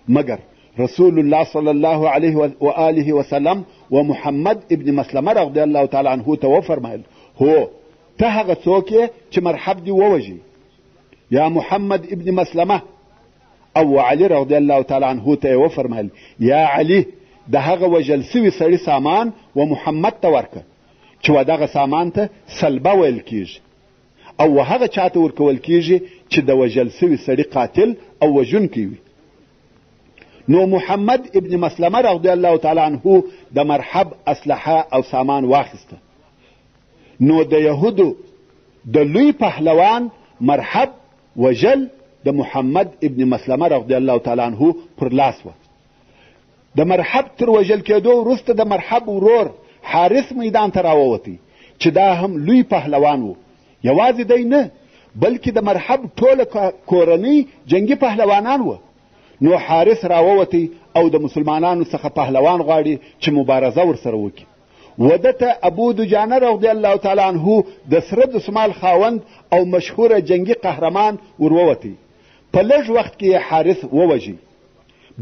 مګر رسول الله صلی الله علیه و آله وسلم و محمد ابن مسلمه رضی الله تعالی عنه ته وفرمایل هو ته هغه څوک یې چې مرحب دې ووژي یا محمد ابن مسلمه. او علی رضی الله تعالی عنه ته وفرمایل یا علی د هغه وژل سوي سړي سامان و محمد ته ورکه چې و دغه سامان ته سلبه ویل کیږي او هغه چاته ورکول کیږي چې د وژل سوي سړي قاتل او وژونکی وي. نو محمد ابن مسلمه رضی الله تعالی عنه د مرحب اسلحه او سامان واخیسته. نو د یهودو د لوی پهلوان مرحب وژل د محمد ابن مسلمه رضی الله تعالی عنه پر لاس و. د مرحب تر وژل کېدو وروسته د مرحب ورور حارث میدان ته راووتی چې دا هم لوی پهلوان و. یوازې دی نه بلکې د مرحب ټوله کورنۍ جنگي پهلوانان و. نو حارث راووتی او د مسلمانانو څخه پهلوان غواړي چې مبارزه ورسره وکړي. ودته ابو دجانه رضی الله تعالی عنه د سره دسمال خاوند او مشهوره جنگي قهرمان ورووتی. په لږ وخت کې حارث ووژي.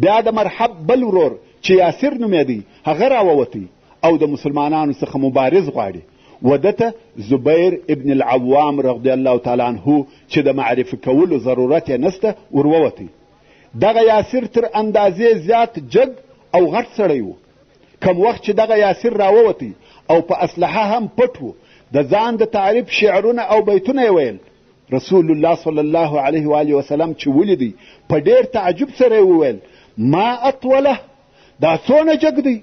بیا د مرحب بل ورور چې یاسر نومېدی هغه راووتی او د مسلمانانو څخه مبارز غواړي. ودته زبیر ابن العوام رضی الله تعالی عنه چې د معرفي کولو ضرورت یې نسته ورووتی. دغه یاسر تر اندازې زیات جګ او غټ سړی و. کم وخت چې دغه یاسر راووتی او په اسلحه هم پټ و د ځان د تعریف شعرونه او بیتونه یې ویل. رسول الله صلی الله علیه و آله وسلم چې ولیدی په ډېر تعجب سره یې وویل ما اطوله، دا څونه جګ دی،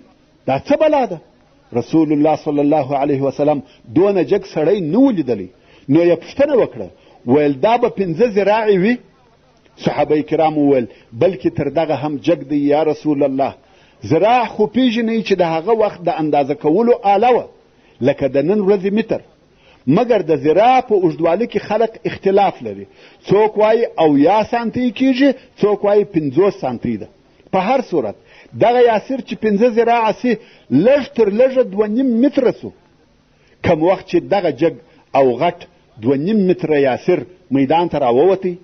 دا څه بلا ده؟ رسول الله صلی الله علیه وسلم دونه جګ سړی نه و لیدلی. نو یې پوښتنه وکړه ویل دا به 5 ذراعې وي؟ صحابه کرام وویل بلکې تر دغه هم جګ دی یا رسول الله. ذراع خو پیژنئ چې د هغه وخت د اندازه کولو آله وه لکه د نن ورځې متر، مګر د ذراع په اوږدوالي کې خلق اختلاف لري. څوک وایي 80 سانتي کیږي، څوک وایي 50 سانتي ده. په هر صورت دغه یاسر چې 5 ذراعه سي لږ تر لږه 2.5 متره سو. کم وخت چې دغه جګ او غټ 2.5 متره یاسر میدان ته راووتی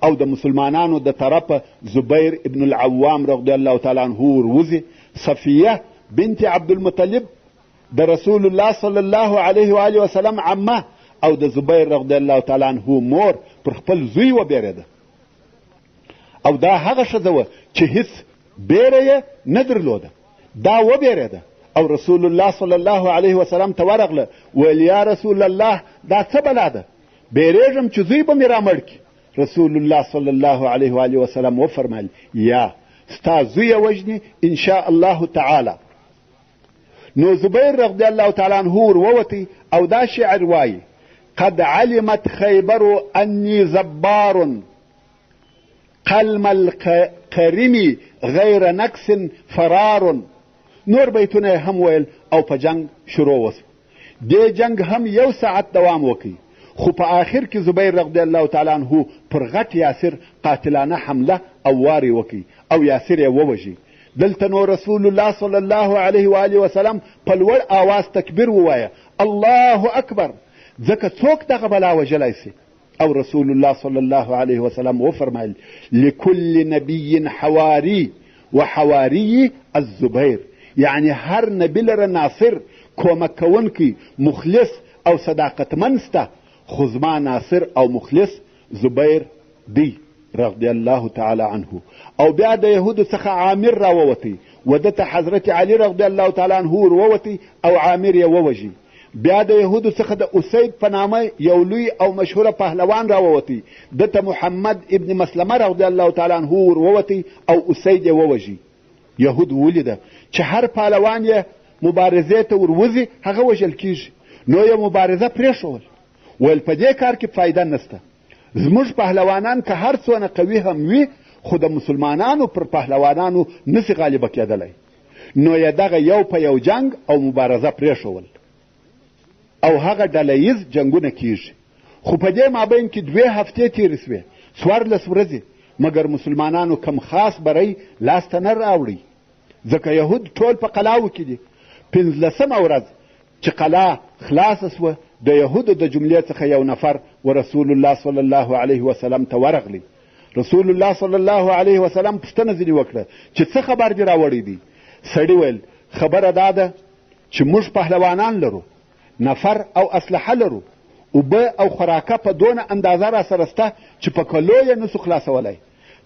او د مسلمانانو د طرفه زبیر ابن العوام رضی الله تعالی عنه وروزي، صفیه بنت عبدالمطلب د رسول الله صلی الله علیه و آله وسلم عمه او د زبیر رضی الله تعالی عنه مور پر خپل زوی وبېرېده. او دا هغه ښځه وه چې هیڅ بیره یې نه درلوده، دا وبېرېده او رسول الله صلی الله علیه وسلم ته ورغله ویل یا رسول الله دا څه بلا ده؟ بیرېږم چې زوی به مې رامړ کړي. رسول الله صلی الله علیه و آله وسلم وفرمایل یا ستا زوی وژني ان شاء الله تعالی. نو زبیر رضی الله تعالی عنه ورووتی او دا شعر وایي قد علمت خیبر انی زبار قلم القرم غیر نقص فرار. نور بیتونه هم ویل او په جنگ شروع وسو. دې جنگ هم 1 ساعت دوام وکړي، خو په آخر کې زبیر رضی الله تعالی عنه پر غټ یاسر قاتلانه حمله او واري وکړي او یاسر یې ووژي. دلته نو رسول الله صلی الله علیه و آله وسلم په لوړ آواز تکبیر ووایه الله اکبر، ځکه څوک دغه بلا وژلی سي. او رسول الله صلی الله علیه وسلم وفرمایل لكل نبی حواری و حواری الزبیر، یعنی هر نبی لره ناصر، کومک کوونکی، مخلص او صداقتمن سته، خو زما ناصر او مخلص زبیر دی رضی الله تعالی عنه. او بیا د یهودو څخه عامر راووتی، ودته حضرت علی رضی الله تعالی عنه ورووتی او عامر یې ووژي. بیا د یهودو څخه د اسید په نامه یو لوی او مشهوره پهلوان راووتی، دته محمد ابن مسلمه رضی الله تعالی عنه ور ووتی او اسید یې ووژي. یهود ولیده چې هر پهلوان یې مبارزې ته وروځي هغه وژل کیږي، نو یې مبارزه پرېښول. ویل په دې کار کې فایده نسته، زموږ پهلوانان که هر څونه قوي هم وي خو د مسلمانانو پر پهلوانانو نسي غالبه کېدلی. نو یې دغه یو په یو جنگ او مبارزه پرېښول او هغه ډله ییز جنګونه کیږي. خو په دې مابین کې 2 هفتې تېرې سوې، 14 ورځې، مګر مسلمانانو کم خاص بری لاسته نه راوړی، ځکه یهود ټول په قلاو کې دي. 15مه ورځ چې قلا خلاصه سوه، د یهودو د جملې څخه یو نفر و رسول الله صلی الله علیه وسلم ته ورغلی. رسول الله صلی الله علیه وسلم پوښتنه ځینې وکړه چې څه خبر دې راوړی دی؟ سړي ویل خبره دا ده چې موږ پهلوانان لرو، نفر او اسلحه لرو، اوبه او خوراکه په دونه اندازه را سره سته چې په کلو یې نسو خلاصولی.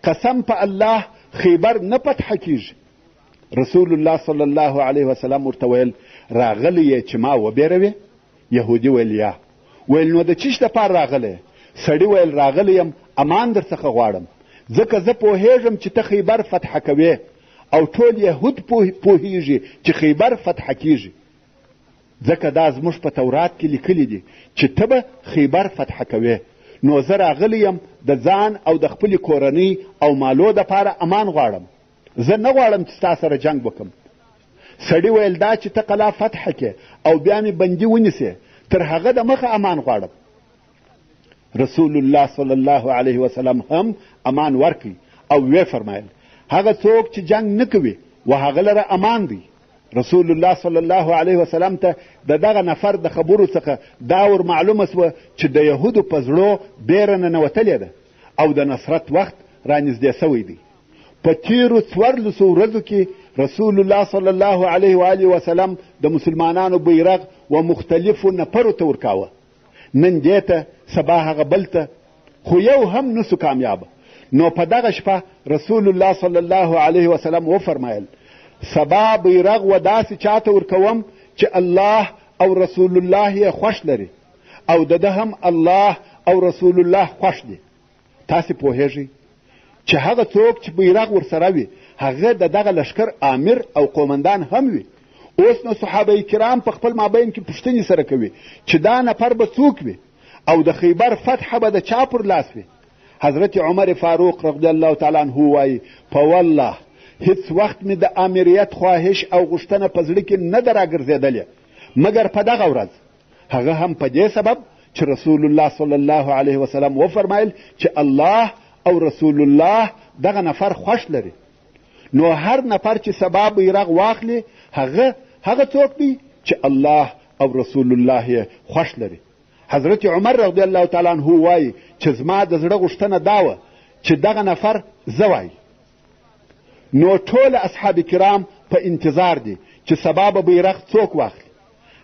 قسم په الله خیبر نه فتح کیږي. رسول الله صلی الله علیه وسلم ورته ویل راغلی یې چې ما وبېروې؟ یهودي ویل یا. ویل نو د چیش دپاره راغلی؟ سړي ویل راغلی یم امان در څخه غواړم، ځکه زه پوهېږم چې ته خیبر فتح کوې او ټول یهود پوهېږي چې خیبر فتح کیږي، ځکه دا زموږ په تورات کې لیکلي دي چې ته به خیبر فتح کوې. نو زه راغلی یم د ځان او د خپلې کورنۍ او مالو دپاره امان غواړم، زه نه غواړم چې ستا سره جنګ وکړم. سړي ویل دا چې ته قلا فتح کې او بیا مې بندي ونیسې، تر هغه د مخه امان غواړم. رسول الله صلی الله علیه وسلم هم امان ورکړي او وی فرمایل هغه څوک چې جنگ نه کوي و هغه لره امان دی. رسول الله صلی الله علیه وسلم ته د دغه نفر د خبرو څخه دا ور معلومه سوه چې د یهودو په زړو بیره ننوتلې ده او د نصرت وخت رانږدې سوی دی. په تیرو 14 ورځو کې رسول الله صلی الله علیه و آله وسلم د مسلمانانو بیرغ و مختلفو نفرو ته ورکاوه، نن دې ته سبا هغه بل ته، خو یو هم نسو کامیابه. نو په دغه شپه رسول الله صلی الله علیه وسلم وفرمایل سبا بیرغ و داسې چاته ورکوم چې الله او رسول الله یې خوښ لري او د ده هم الله او رسول الله خوښ دي. تاسې پوهیږئ چې هغه څوک چې بیرغ ورسره وي هغه د دغه لشکر امیر او قومندان هم وي. اوس نو صحابه کرام په خپل مابین کې پوښتنې سره کوي چې دا نفر به څوک وي او د خیبر فتح به د چا پر لاس وي؟ حضرت عمر فاروق رضی الله تعالی عنه وایي په والله هیڅ وخت مې د امریت خواهش او غوښتنه په زړه کې نه ده راګرځېدلې مګر په دغه ورځ، هغه هم په دې سبب چې رسول الله صلی الله علیه وسلم وفرمایل چې الله او رسول الله دغه نفر خوښ لري. نو هر نفر چې سبا بیرغ واخلي هغه څوک دی چې الله او رسول الله یې خوښ لري. حضرت عمر رضی الله تعالی عنه وایي چې زما د زړه غوښتنه دا وه چې دغه نفر زه وایي. نو ټول اصحاب کرام په انتظار دي چې سبا به بیرغ څوک واخلي،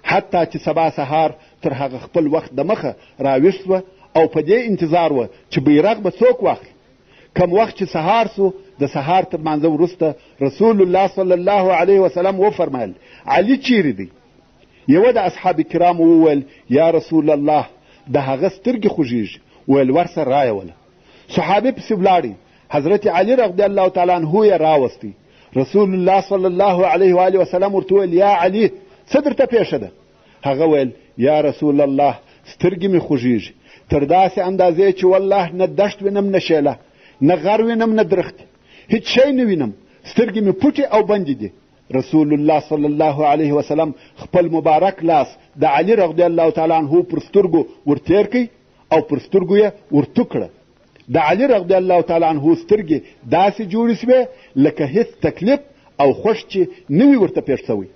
حتی چې سبا سهار تر هغه خپل وخت د مخه راویښ سوه او په دې انتظار وه چې بیرغ به څوک واخلي. کم وخت چې سهار سو د سهار تر مانځه وروسته رسول الله صلی الله علیه وسلم وفرمایل علي چیرې دی؟ یوه د اصحاب کرامو وویل یا رسول الله د هغه سترګې خوږیږي. ویل ورسره رایوله. صحابه پسې ولاړی، حضرت علي رضی الله تعالی عنه یې راوستی. رسول الله صلی الله علیه و آله وسلم ورته ویل یا علي څه درته پیښه ده؟ هغه ویل یا رسول الله سترګې مې خوږیږي تر داسې اندازې چې والله نه دشت وینم نه شیله، نه غر وینم نه درخت، هیڅ شی نه وینم، سترګې مې پټې او بندې دي. رسول الله صلی الله علیه وسلم خپل مبارک لاس د علي رضی الله تعالی عنه پر سترګو ورتیر کړ او پر سترګو یې ورتو کړه. د علي رضی الله تعالی عنه سترګې داسې جوړې سوې لکه هیڅ تکلیف او خوښ چې نه وي ورته پېښ سوی.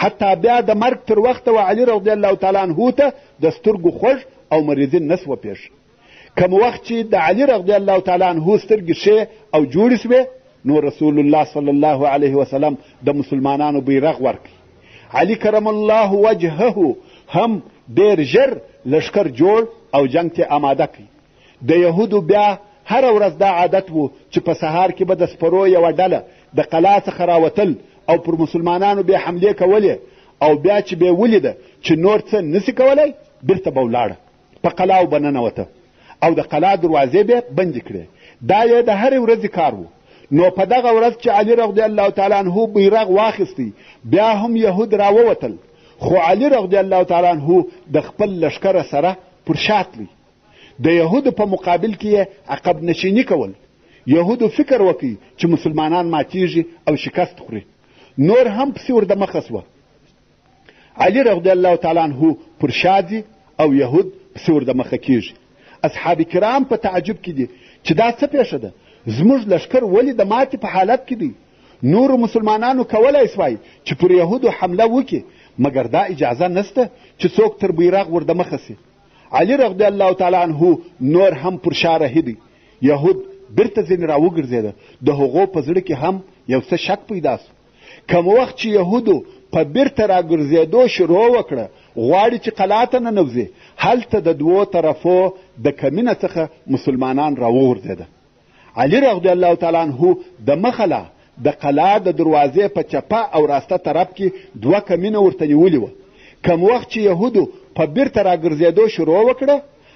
حتی بیا د مرګ تر وخته و علي رضی الله تعالی عنه ته د سترګو خوږ او مریضي نه سوه پېښ. کم وخت چې د علي رضی الله تعالی عنه سترګې ښې او جوړې سوې نو رسول الله صلی الله علیه وسلم د مسلمانانو بیرغ ورکړي. علي کرم الله وجهه هم ډېر ژر لشکر جوړ او جنگ ته آماده کړي. د یهودو بیا هر ورځ دا عادت و چې په سهار کې به د سپرو یوه ډله د قلا څخه راوتل او پر مسلمانانو بیا حملې کولې او بیا چې به ولیده چې نور څه نسي کولی بیرته به ولاړه په قلاو به ننوته او د قلا دروازې به بندې کړې. دا یې د هرې ورځې کار و. نو په دغه ورځ چې علي رضی الله تعالی عنه بیرغ واخیستی بیا هم یهود راووتل، خو علي رضی الله تعالی عنه د خپل لشکره سره پر شا تلی. د یهودو په مقابل کې یې عقب نشیني کول. یهودو فکر وکړي چې مسلمانان ماتیږي او شکست خوري. نور هم پسې ورده سوه. علي رضی الله تعالی عنه پر شا ځي او یهود پسې ورده مخه کیږي. اصحاب کرام په تعجب کې دي چې دا څه پیښه ده، زموږ لشکر ولې د ماتې په حالت کې دی؟ نورو مسلمانانو کولی سوای چې پر یهودو حمله وکړي، مګر دا اجازه نسته چې څوک تر بیرغ ورده مخه سي. علي رضی الله تعالی عنه نور هم پر شا رهي دی. یهود بیرته ځینې راوګرځېده. د هغو په زړه کې هم یو څه شک پیدا سو. کوم وخت چې یهودو په بیرته راګرځېدو شروع وکړه غواړي چې قلا ته ننوځي، هلته د دوو طرفو د کمینه څخه مسلمانان راوغورځېده. علي رضی الله تعالی عنه د مخله د قلا د دروازې په چپه او راسته طرف کې دوه کمینه ورته نیولې وه. کوم وخت چې یهودو په بیرته راګرځېدو شروع وکړه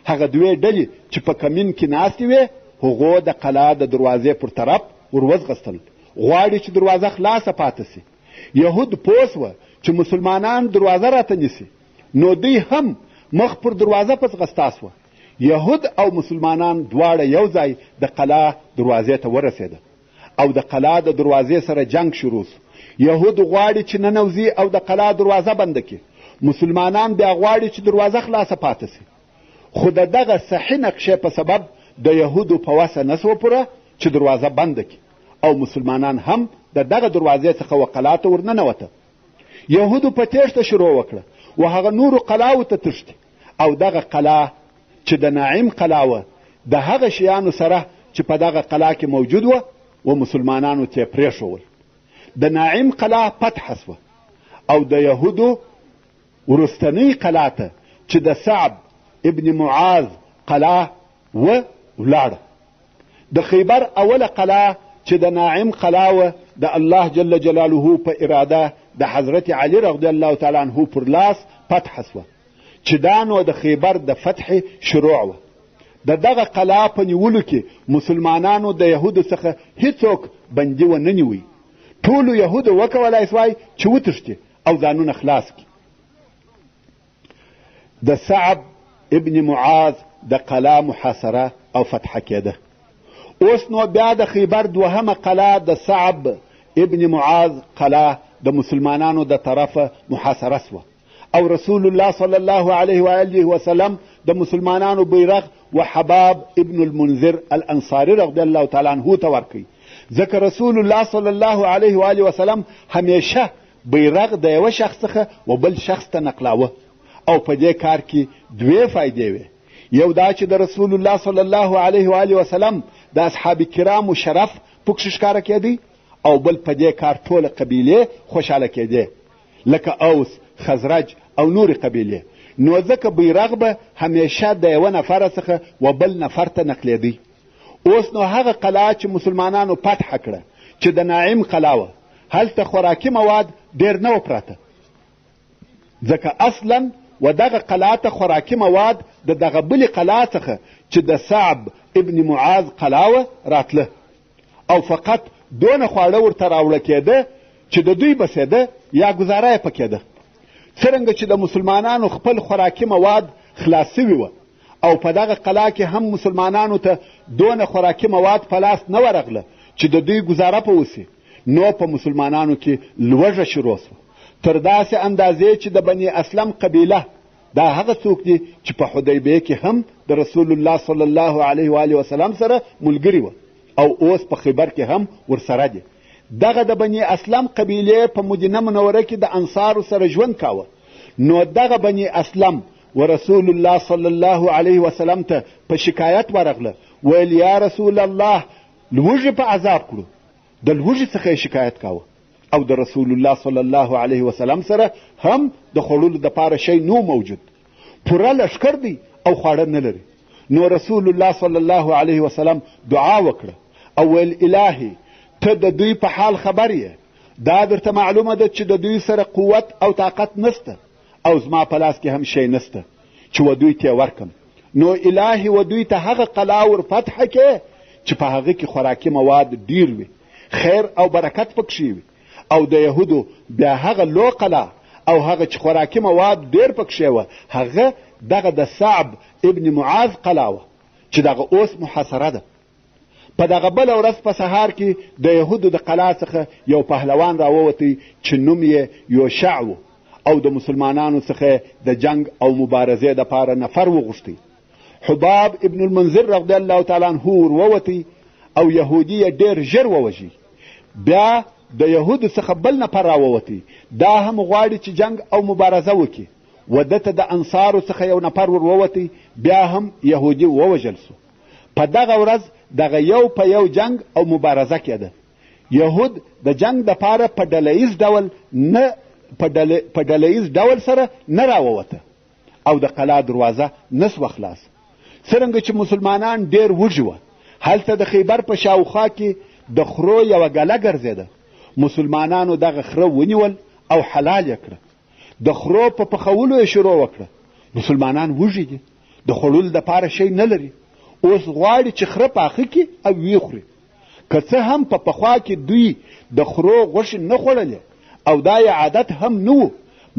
هغه دوې ډلې چې په کمین کې ناستې وې هغو د قلا د دروازې پر طرف وروځغستل، غواړي چې دروازه خلاصه پاته سي. یهود پوه سوه چې مسلمانان دروازه راته نیسي، نو دوی هم مخ پر دروازه په ځغستا سوه. یهود او مسلمانان دواړه یو ځای د قلا دروازې ته ورسېده او د قلا د دروازې سره جنگ شروع سو. یهود غواړي چې ننوځي او د قلا دروازه بنده کړي، مسلمانان بیا غواړي چې دروازه خلاصه پاته سي. خو د دغه صحیح نقشې په سبب د یهودو په وسه نسوه پوره چې دروازه بنده کړي او مسلمانان هم د دغه دروازې څخه و قلا ته ورننوته. یهودو په تیښته شروع وکړه و هغه نورو قلاو ته تښتي او دغه قلا چې د ناعم قلا وه د هغه شیانو سره چې په دغه قلا کې موجود وه و مسلمانانو ته یې پرېښول. د ناعم قلا فتح سوه او د یهودو وروستنۍ قلا ته چې د صعب ابن معاذ قلا ولاړه. د خیبر اوله قلا چې د ناعم قلا وه د الله جل جلاله په اراده د حضرت علي رضی الله تعالی عنه پر لاس فتح سوه چې دا نو د خیبر د فتح شروع وه. د دغه قلا په نیولو کې مسلمانانو د یهودو څخه هیڅوک بندي ونه نیوی. ټولو یهودو وکولای سوای چې وتښتي او ځانونه خلاص کړي. د صعب ابن معاذ د قلا محاصره او فتح کېده. اوس نو بیا د خیبر دوهمه قلا د صعب ابن معاذ قلا د مسلمانانو د طرفه محاصره سوه او رسول الله صلی الله علیه و آله وسلم د مسلمانانو بیرغ و حباب ابن المنذر الانصاري رضی الله تعالی عنه ته ورکړي، ځکه رسول الله صلی الله علیه و آله وسلم همیشه بیرغ د یوه شخص څخه و بل شخص ته نقلاوه او په دې کار کې دوې فایدې وې. یو دا چې د رسول الله صلی الله علیه و آله وسلم د اصحاب کرامو شرف پکښې ښکاره کېدی او بل په دې کار ټوله قبیلې خوشحاله کېدې لکه اوس، خزرج او نورې قبیلې. نو ځکه بیرغ به همیشه د یوه نفره څخه و بل نفر ته نقلېدی. اوس نو هغه قلا چې مسلمانانو فتح کړه چې د ناعم قلا وه هلته خوراکي مواد ډېر نه و پراته، ځکه اصلا و دغه قلا ته خوراکي مواد د دغه بلې قلا څخه چې د صعب ابن معاذ قلا وه راتله او فقط دونه خواړه ورته راوړه کېده چې د دوی بسېده یا ګزاره یې پکېده. څرنګه چې د مسلمانانو خپل خوراکي مواد خلاص سوي وه او په دغه قلا کې هم مسلمانانو ته دونه خوراکي مواد په لاس نه ورغله چې د دوی ګزاره په وسي، نو په مسلمانانو کې لوږه شروع سوه تر داسې اندازې چې د بني اسلم قبیله دا هغه څوک دي چې په حدیبیه کې هم د رسول الله صلی الله علیه و آله وسلم سره ملګري وه او اوس په خیبر کې هم ورسره دي. دغه د بني اسلم قبیلې په مدینه منوره کې د انصارو سره ژوند کاوه. نو دغه بني اسلم و رسول الله صلی الله علیه وسلم ته په شکایت ورغله، ویل یا رسول الله لوږې په عذاب کړو. د لوږې څخه یې شکایت کاوه او د رسول الله صلی الله علیه وسلم سره هم د خوړلو دپاره شی نو موجود، پوره لښکر دی او خواړه نه لري. نو رسول الله صلی الله علیه وسلم دعا وکړه او ویل الهي ته د دوی په حال خبر یې، دا درته معلومه ده چې د دوی سره قوت او طاقت نسته او زما په لاس کې هم شی نسته چې و دوی ته ورکم. نو الهي و دوی ته هغه قلا ور فتح کې چې په هغه کې خوراکي مواد ډیر وي، خیر او برکت پکښې وي. او د یهودو بیا هغه لو قلا او هغه چې خوراکي مواد ډیر پکښې وه، هغه دغه د صعب ابن معاذ قلا وه چې دغه اوس محاصره ده. په دغه بله ورځ په سهار کې د یهودو د قلا څخه یو پهلوان راووتی چې نوم یې یوشع و او د مسلمانانو څخه د جنگ او مبارزې دپاره نفر وغوښتی. حباب ابن المنذر رضی الله تعالی عنه ورووتی او یهودي یې ډېر ژر ووژي. بیا د یهودو څخه بل نفر راووتی، دا هم غواړي چې جنگ او مبارزه وکړي. و دته د انصارو څخه یو نفر ورووتی، بیا هم یهودي ووژل سو. په دغه ورځ دغه یو په یو جنگ او مبارزه کېده. یهود د جنگ دپاره په ډله ییز ډول سره نه راووته او د قلا دروازه نسوه خلاص. څرنګه چې مسلمانان ډېر وږي وه، هلته د خیبر په شاوخوا کې د خرو یوه ګله ګرځېده. مسلمانانو دغه خره ونیول او حلال یې کړه. د خرو په پخولو یې شروع وکړه. مسلمانان وږي دي، د خوړلو دپاره شی نه لري، اوس غواړي چې خره پاخه کړي او ویې خوري. که څه هم په پخوا کې دوی د خرو غوښې نه خوړلې او دا یې عادت هم نه و،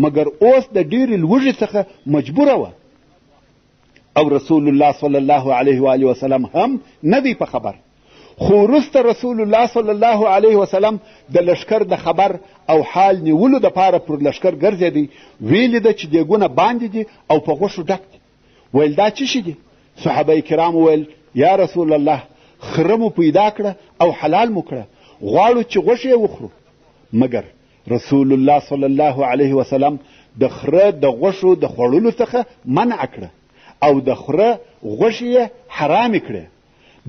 مګر اوس د ډېرې لوږې څخه مجبوره وه. او رسول الله صلی الله علیه و آله وسلم هم نه دی په خبر. خو وروسته رسول الله صلی الله علیه وسلم د لشکر د خبر او حال نیولو دپاره پر لشکر ګرځېدی. ویې لیده چې دیګونه باندې دي او په غوښو ډک دي. ویل دا څه شي دي؟ صحابه کرام ویل یا رسول الله، خره مو پیدا کړه او حلال مو کړه، غواړو چې غوښې یې وخورو. مګر رسول الله صلی الله علیه وسلم د خره د غوښو د خوړلو څخه منع کړه او د خره غوښې یې حرامې کړې.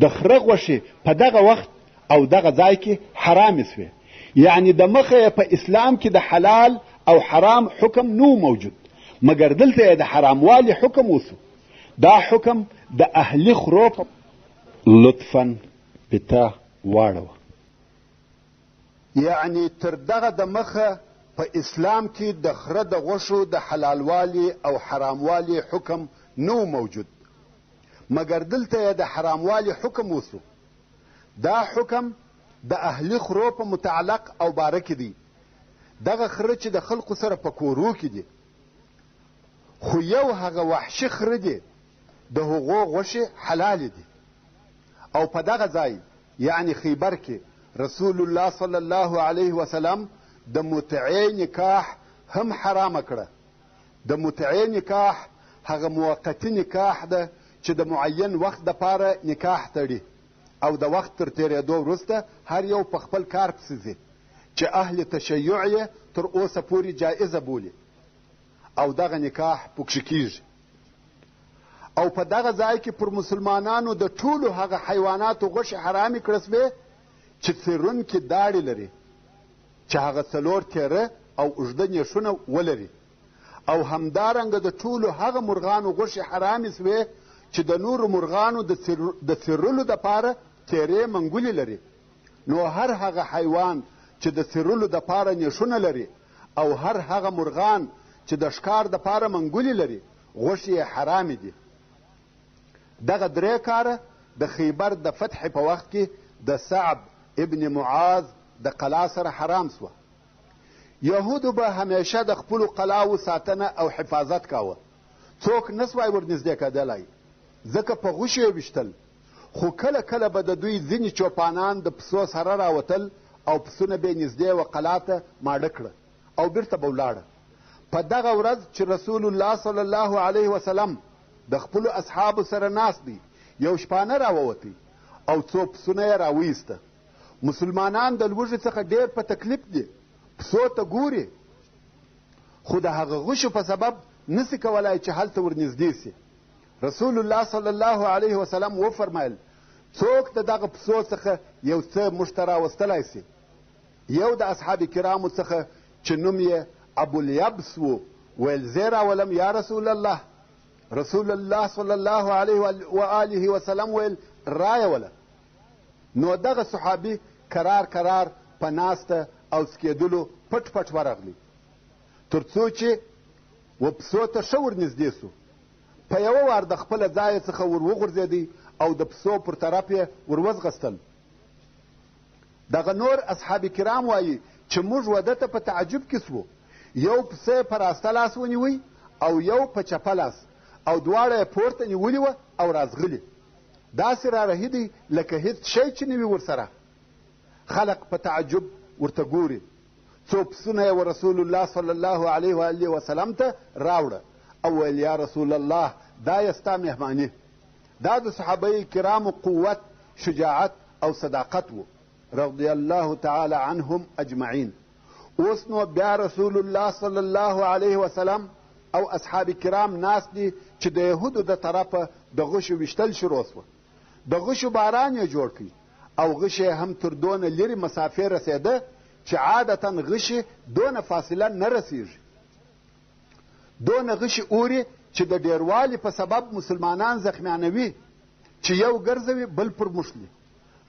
د خره غوښې په دغه وخت او دغه ځای کې حرامې سوې، یعنی د مخه یې په اسلام کې د حلال او حرام حکم نو موجود، مګر دلته یې د حراموالي حکم وسو. دا حکم د اهلي خرو په لطفا پتا واړوه، یعنی تر دغه د مخه په اسلام کې د خره د غوښو د حلالوالي او حراموالي حکم نو موجود، مګر دلته یې د حراموالي حکم وسو. دا حکم د اهلي خرو په متعلق او باره کې دی. دغه خره چې د خلقو سره په کورو کې دي، خو یو هغه وحشي خره دی، د هغو غوښې حلال دي. او په دغه ځای یعنی خیبر کې رسول الله صلی الله علیه وسلم د متعې نکاح هم حرامه کړه. د متعې نکاح هغه موقتي نکاح ده چې د معین وخت دپاره نکاح تړي او د وخت تر تېرېدو وروسته هر یو په خپل کار پسې ځي، چې اهل تشیع یې تر اوسه پورې جایزه بولي او دغه نکاح پکښې کیږي. او په دغه ځای کې پر مسلمانانو د ټولو هغه حیواناتو غوښې حرامې کړه سوې چې څیرونکي داړې لري، چې هغه 4 تیره او اوږده نیښونه ولري. او همدارنګه د ټولو هغه مرغانو غوښې حرامې سوې چې د نورو مرغانو د څیرلو دپاره تیرې منګولې لري. نو هر هغه حیوان چې د څیرلو دپاره نیښونه لري او هر هغه مرغان چې د ښکار دپاره منګولې لري، غوښې یې حرامې دي. دغه 3 کاره د خیبر د فتح په وخت کې د صعب ابن معاذ د قلا سره حرام سوه. یهودو به همیشه د خپلو قلاو ساتنه او حفاظت کاوه. څوک نسوای ورنږدې کېدلی، ځکه په غوښو یې ویشتل. خو کله کله به د دوی ځینې چوپانان د پسو سره راوتل او پسونه به یې نږدې وه قلا ته ماړه کړه او بیرته به ولاړه. په دغه ورځ چې رسول الله صلی الله علیه وسلم د خپلو اصحابو سره ناست دی، یو شپانه راووتی او څو پسونه یې راویسته. مسلمانان د لوږې څخه ډېر په تکلیف دي، پسو ته ګوري، خو د هغه غوښو په سبب نسی کولای چې هلته ورنږدې سي. رسول الله صلی الله علیه وسلم وفرمایل څوک د دغه پسو څخه یو څه موږ ته راوستلی سي. یو د اصحاب کرامو څخه چې نوم یې ابوالیبس و ویل زه راولم یا رسول الله. رسول الله صلی الله علیه و آله وسلم ویل رایوله. نو دغه صحابي کرار په ناسته او سکېدلو پټ ورغلی، تر څو چې و پسو ته ښه ورنږدې سو. په یوه وار د خپله ځایه څخه ور وغورځېدی او د پسو پر طرف یې ور وځغستل. دغه نور اصحاب کرام وایي چې موږ وده ته په تعجب کې سوو. یو پسه په راسته لاس ونیوی او یو په چپه لاس او دواړه یې پورته نیولي وه او رازغلي. داسې رارهي دی لکه هېڅ شی چې نه وي ورسره. خلق په تعجب ورته ګوري. څو پسونه یې رسول الله صلی الله علیه و آله وسلم ته راوړه او ویل یا رسول الله دا یې ستا مهماني. دا د صحابه کرامو قوت، شجاعت او صداقت و رضی الله تعالی عنهم اجمعین. اوس نو بیا رسول الله صلی الله علیه وسلم او اصحاب کرام ناست دي چې د یهودو د طرفه د غشو ویشتل شروع سوه. د غشو باران یې جوړ کړي او غشې هم تر دونه لرې مسافې رسېده چې عادتا غشې دونه فاصله نه رسېږي. دونه غشې اوري چې د ډیروالي په سبب مسلمانان زخمیانوي چې یو ګرځوي بل پر مشلي.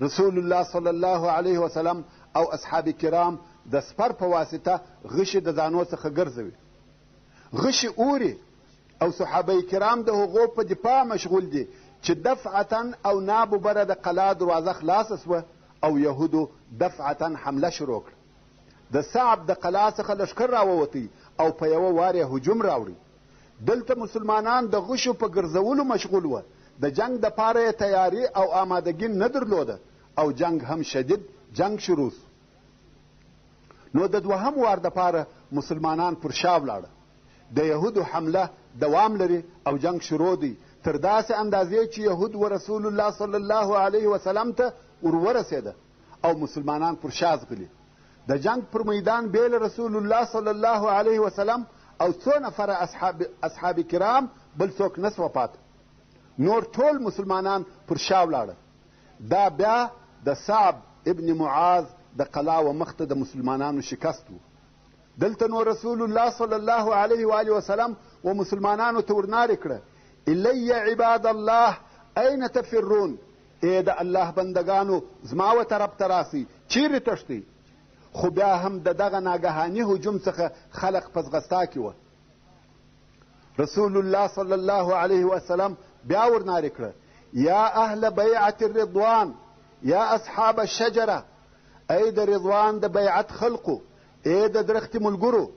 رسول الله صلی الله علیه وسلم او اصحاب کرام د سپر په واسطه غشې د ځانو څخه ګرځوي. غشې اوري او صحابه کرام د هغو په دفاع مشغول دي چې دفعتا او ناببره د قلا دروازه خلاصه سوه او یهودو دفعتا حمله شروع کړه. د صعب د قلا څخه لښکر راووتی او په یوه وار یې هجوم راوړي. دلته مسلمانان د غشو په ګرځولو مشغول وه. د جنگ دپاره یې تیاري او آمادګي نه درلوده او جنگ هم شدید جنگ شروع سو. نو د دوهم وار دپاره مسلمانان پر شا ولاړه. د یهودو حمله دوام لري او جنگ شروع دی تر داسې اندازې چې یهود و رسول الله صلی الله علیه وسلم ته ور ورسېده او مسلمانان پر شا ځغلي. د جنگ پر میدان بیل رسول الله صلی الله علیه وسلم او څو نفره اصحاب کرام بل څوک نه سوه پاته. نور ټول مسلمانان پر شا ولاړه. دا بیا د صعب ابن معاذ د قلا و مخته د مسلمانانو شکست و. دلته نو رسول الله صلی الله علیه و آله وسلم و مسلمانانو ته ورنارې کړه الی عباد الله این تفرون. ای د الله بندگانو زما و طرف ته راسئ، چیرې تښتئ؟ خو بیا هم د دغه ناګهاني هجوم څخه خلق په ځغستا کې وه. رسول الله صلی الله علیه وسلم بیا ورنارې کړه یا اهل بیعت الرضوان یا اصحاب الشجره. ای د رضوان د بیعت خلقو، ای د درختې ملګرو.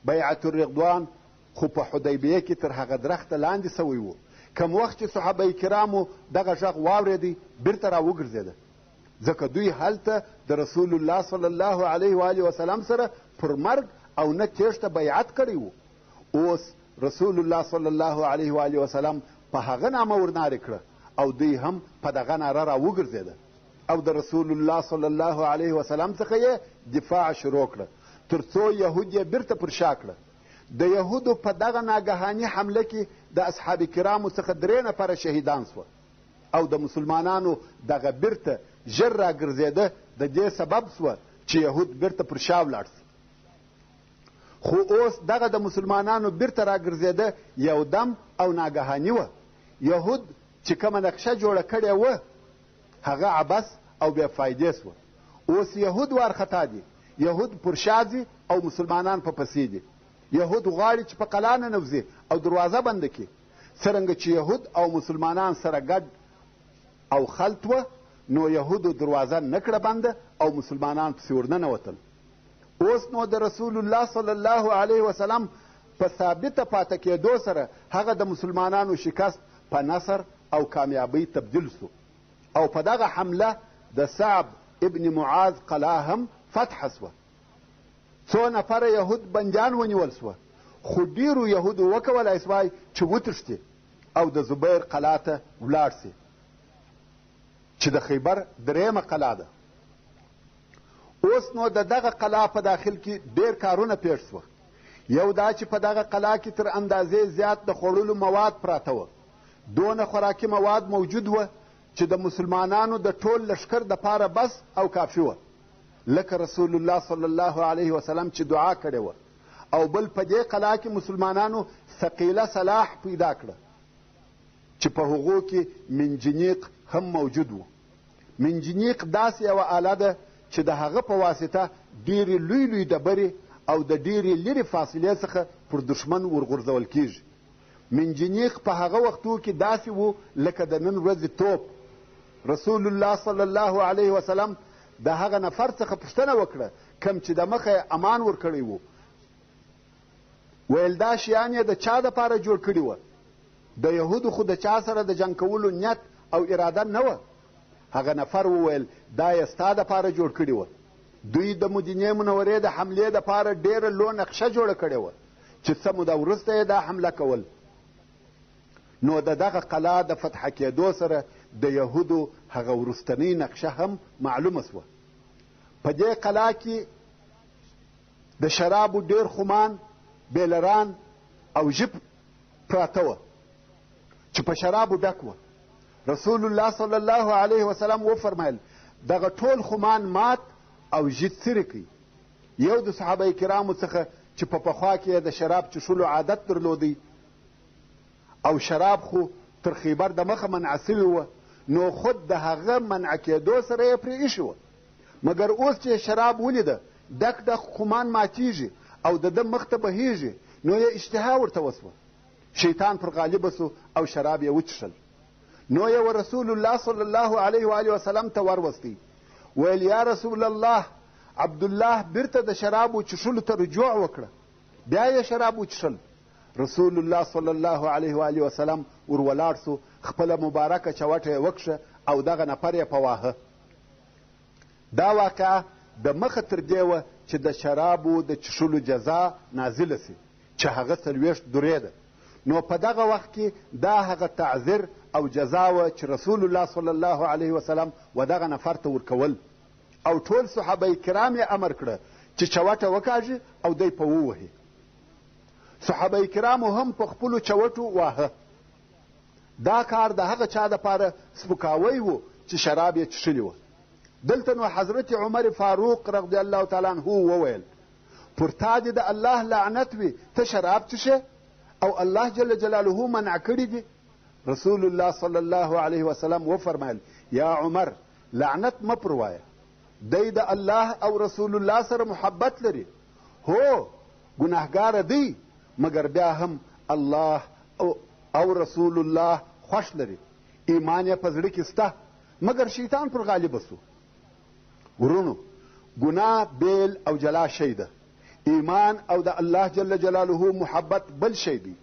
بیعت الرضوان خو په حدیبیه کې تر هغه درخته لاندې سوی و. کم وخت چې صحابه کرامو دغه غږ واورېدی بیرته راوګرځېده، ځکه دوی هلته د رسول الله صلی الله علیه و آله وسلم سره پر مرګ او نه تېښته بیعت کړی و. اوس رسول الله صلی الله علیه و آله وسلم په هغه نامه ورنارې کړه او دوی هم په دغه ناره راوګرځېده او د رسول الله صلی الله علیه وسلم څخه یې دفاع شروع کړه تر څو یهود یې بیرته پر شا کړه. د یهودو په دغه ناګهاني حمله کې د اصحاب کرامو څخه 3 نفره شهیدان سوه او د مسلمانانو دغه بیرته ژر راګرځېده د دې سبب سوه چې یهود بیرته پر شا ولاړ سي. خو اوس دغه د مسلمانانو بیرته راګرځېده یو دم او ناګهاني وه. یهود چې کومه نقشه جوړه کړې وه هغه عبث او بې فایدې سوه. اوس یهود وارخطا دي، یهود پر شا ځي او مسلمانان په پسې دي. یهود غواړي چې په قلا ننوځي او دروازه بنده کړي. څرنګه چې یهود او مسلمانان سره ګډ او خلط وه نو یهودو دروازه نه کړه بنده او مسلمانان پسې ورننوتل. اوس نو د رسول الله صلی الله علیه وسلم په ثابته پاته کېدو سره هغه د مسلمانانو شکست په نصر او کامیابۍ تبدیل سو او په دغه حمله د صعب ابن معاذ قلا هم فتح سوه. 2 نفره یهود بندیان ونیول سوه، خو ډیرو یهودو وکولای سوای چې وتښتي او د زبیر قلا ته ولاړ سي چې د خیبر 3مه قلا ده. اوس نو د دغه قلا په داخل کې ډیر کارونه پیښ سوه. یو دا چې په دغه قلا کې تر اندازې زیات د خوړلو مواد پراته وه. دونه خوراکي مواد موجود وه چې د مسلمانانو د ټول لښکر دپاره بس او کافي وه. لکه رسول الله صلی الله علیه وسلم چې دعا کړې وه. او بل په دې قلا کې مسلمانانو ثقیله سلاح پیدا کړه چې په هغو کې منجنیق هم موجود و. منجنیق داسې یوه آله ده چې د هغه په واسطه ډېرې لوی لوی ډبرې او د ډېرې لرې فاصلې څخه پر دښمن ورغورځول کیږي. منجنیق په هغه وختو کې داسې و لکه د نن ورځې توپ. رسول الله صلی الله علیه وسلم د هغه نفر څخه پوښتنه وکړه کم چې د مخه امان ورکړی و. ویل دا شیان یې د چا دپاره جوړ کړي وه؟ د یهودو خو د چا سره د جنګ کولو نیت او اراده نه وه. هغه نفر وویل دا یې ستا دپاره جوړ کړي وه. دوی د مدینې منورې د حملې دپاره ډېره لو نقشه جوړه کړې وه چې څه موده وروسته یې دا حمله کول. نو د دغه قلا د فتح کېدو سره د یهودو هغه وروستنۍ نقشه هم معلومه سوه. په دې قلا کې د شرابو ډېر خمان، بیلران او ژب پراته وه چې په شرابو ډک وه. رسول الله صلی الله علیه وسلم وفرمیل دغه ټول خمان مات او ژید څیرې کړي. یو د صحابه کرامو څخه چې په پخوا کې د شراب چښلو عادت درلودی او شراب خو تر خیبر د مخه منع سوي وه، نو خود د هغه منع کېدو سره یې پرې ایښې وه. مګر اوس چې شراب ولیده ډک ډک خمان ماتیږي او د ده مخ ته بهیږي، نو یې اشتها ورته وسوه. شیطان پر غالبه سو او شراب یې وچښل. نو یې رسول الله صلی الله علیه و آله وسلم ته وروستی. ویل یا رسول الله، عبدالله بیرته د شرابو چښلو ته رجوع وکړه. بیا یې شراب وچښل. رسول الله صلی الله علیه و آله وسلم ور ولاړ سو، خپله مبارکه چوټه یې وکښه او دغه نفر یې په واهه. دا واقعه د مخه تر دې وه چې د شرابو د چښلو جزا نازله سي چې هغه 40 درې ده. نو په دغه وخت کې دا هغه تعذیر او جزا وه چې رسول الله صلی الله علیه وسلم و دغه نفر ته ورکول. او ټول صحابه کرام یې امر کړه چې چوټه وکاږي او دی په ووهي. صحابه کرامو هم په خپلو چوټو واهه. دا کار د هغه چا دپاره سپکاوی و چې شراب یې چښلي وه. دلته نو حضرت عمر فاروق رضی الله تعالی عنه وویل پر تا دې د الله لعنت وي، ته شراب څښې او الله جل جلاله منع کړي دي. رسول الله صلی الله علیه وسلم وفرمایل یا عمر لعنت مه پر وایه، دی د الله او رسول الله سره محبت لري. هو ګناهګاره دی مګر بیا هم الله او رسول الله خوښ لري. ایمان یې په زړه کې سته مګر شیطان پر غالبه سو. ورونو ګناه بیل او جلا شی ده، ایمان او د الله جل جلاله محبت بل شی دی.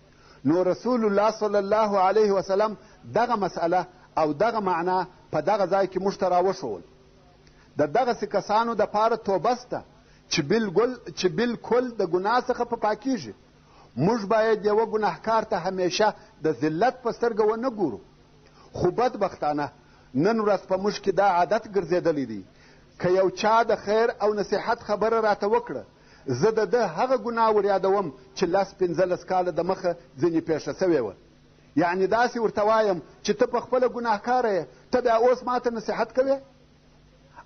نو رسول الله صلی الله علیه وسلم دغه مسئله او دغه معنا په دغه ځای کې موږ ته راوښول. د دغسې کسانو دپاره توبه سته چې بالکل د ګناه څخه په پاکیږي. موږ باید یوه ګناهکار ته همیشه د ذلت په سترګه ونه ګورو. خو بدبختانه نن ورځ په موږ کې دا عادت ګرځېدلی دی که یو چا د خیر او نصیحت خبره راته وکړه، زه د ده هغه ګناه ور یادوم چې 10-15 کاله د مخه ځینې پیښه سوې وه. یعنې داسې ورته وایم چې ته په خپله ګناهکاره یې، ته بیا اوس ماته نصیحت کوې.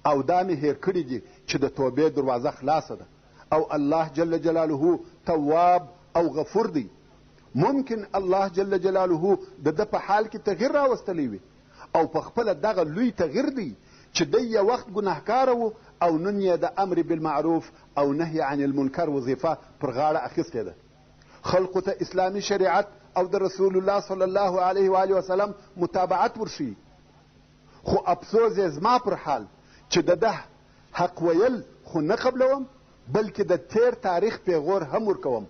او دا مې هیر کړي دي چې د توبې دروازه خلاصه ده او الله جل جلاله تواب او غفور دی. ممکن الله جل جلاله د ده په حال کې تغییر راوستلی وي او په خپله دغه لوی تغییر دی چې دی یو وخت ګناهکاره و او نن یې د امر بالمعروف او نهی عن المنکر وظیفه پر غاړه اخیستې ده. خلقو ته اسلامي شریعت او د رسول الله صلی الله علیه و آله وسلم متابعت ورشي. خو افسوس یې زما پر حال چې د ده حق ویل خو نه قبلوم، بلکې د تیر تاریخ پیغور هم ورکوم،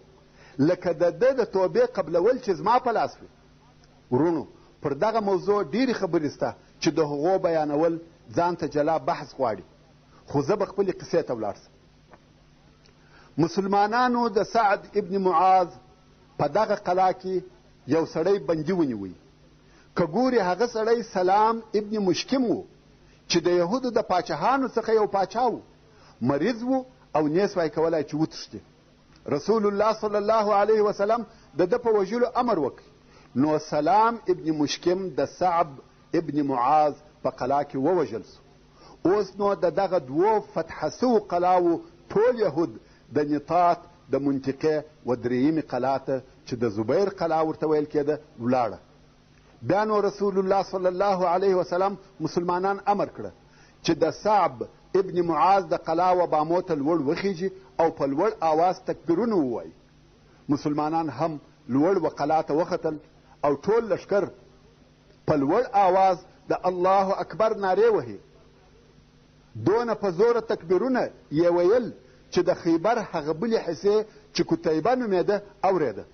لکه د ده د توبې قبلول چې زما په لاس وي. ورونو پر دغه موضوع ډېرې خبرې سته چې د هغو بیانول ځان ته جلا بحث غواړي، خو زه به خپلې قصې ته ولاړ سم. مسلمانانو د سعد ابن معاذ په دغه قلا کې یو سړی بندي ونیوی. که ګورې هغه سړی سلام ابن مشکم و چې د یهودو د پاچاهانو څخه یو پاچا و. مریض و او نیسوای کولای چې وتښتي. رسول الله صلی الله علیه وسلم د ده په وژلو امر وکړي. نو سلام ابن مشکم د سعد ابن معاذ په قلا کې ووژل سو. اوس نو د دغه دوو فتح سوو قلاو ټول یهود د نطاط د منطقې و درېیمې قلا ته چې د زبیر قلا ورته ویل کېده ولاړه. بیا نو رسول الله صلی الله علیه وسلم مسلمانان امر کړه چې د صعب ابن معاذ د قلا و بامو ته لوړ وخیږي او په لوړ آواز تکبیرونه ووایي. مسلمانان هم لوړ و قلا ته وختل او ټول لښکر په لوړ آواز د الله اکبر نارې وهي. دونه په زوره تکبیرونه یې ویل چې د خیبر هغه بلې حصې چې کتیبه نومېده اورېده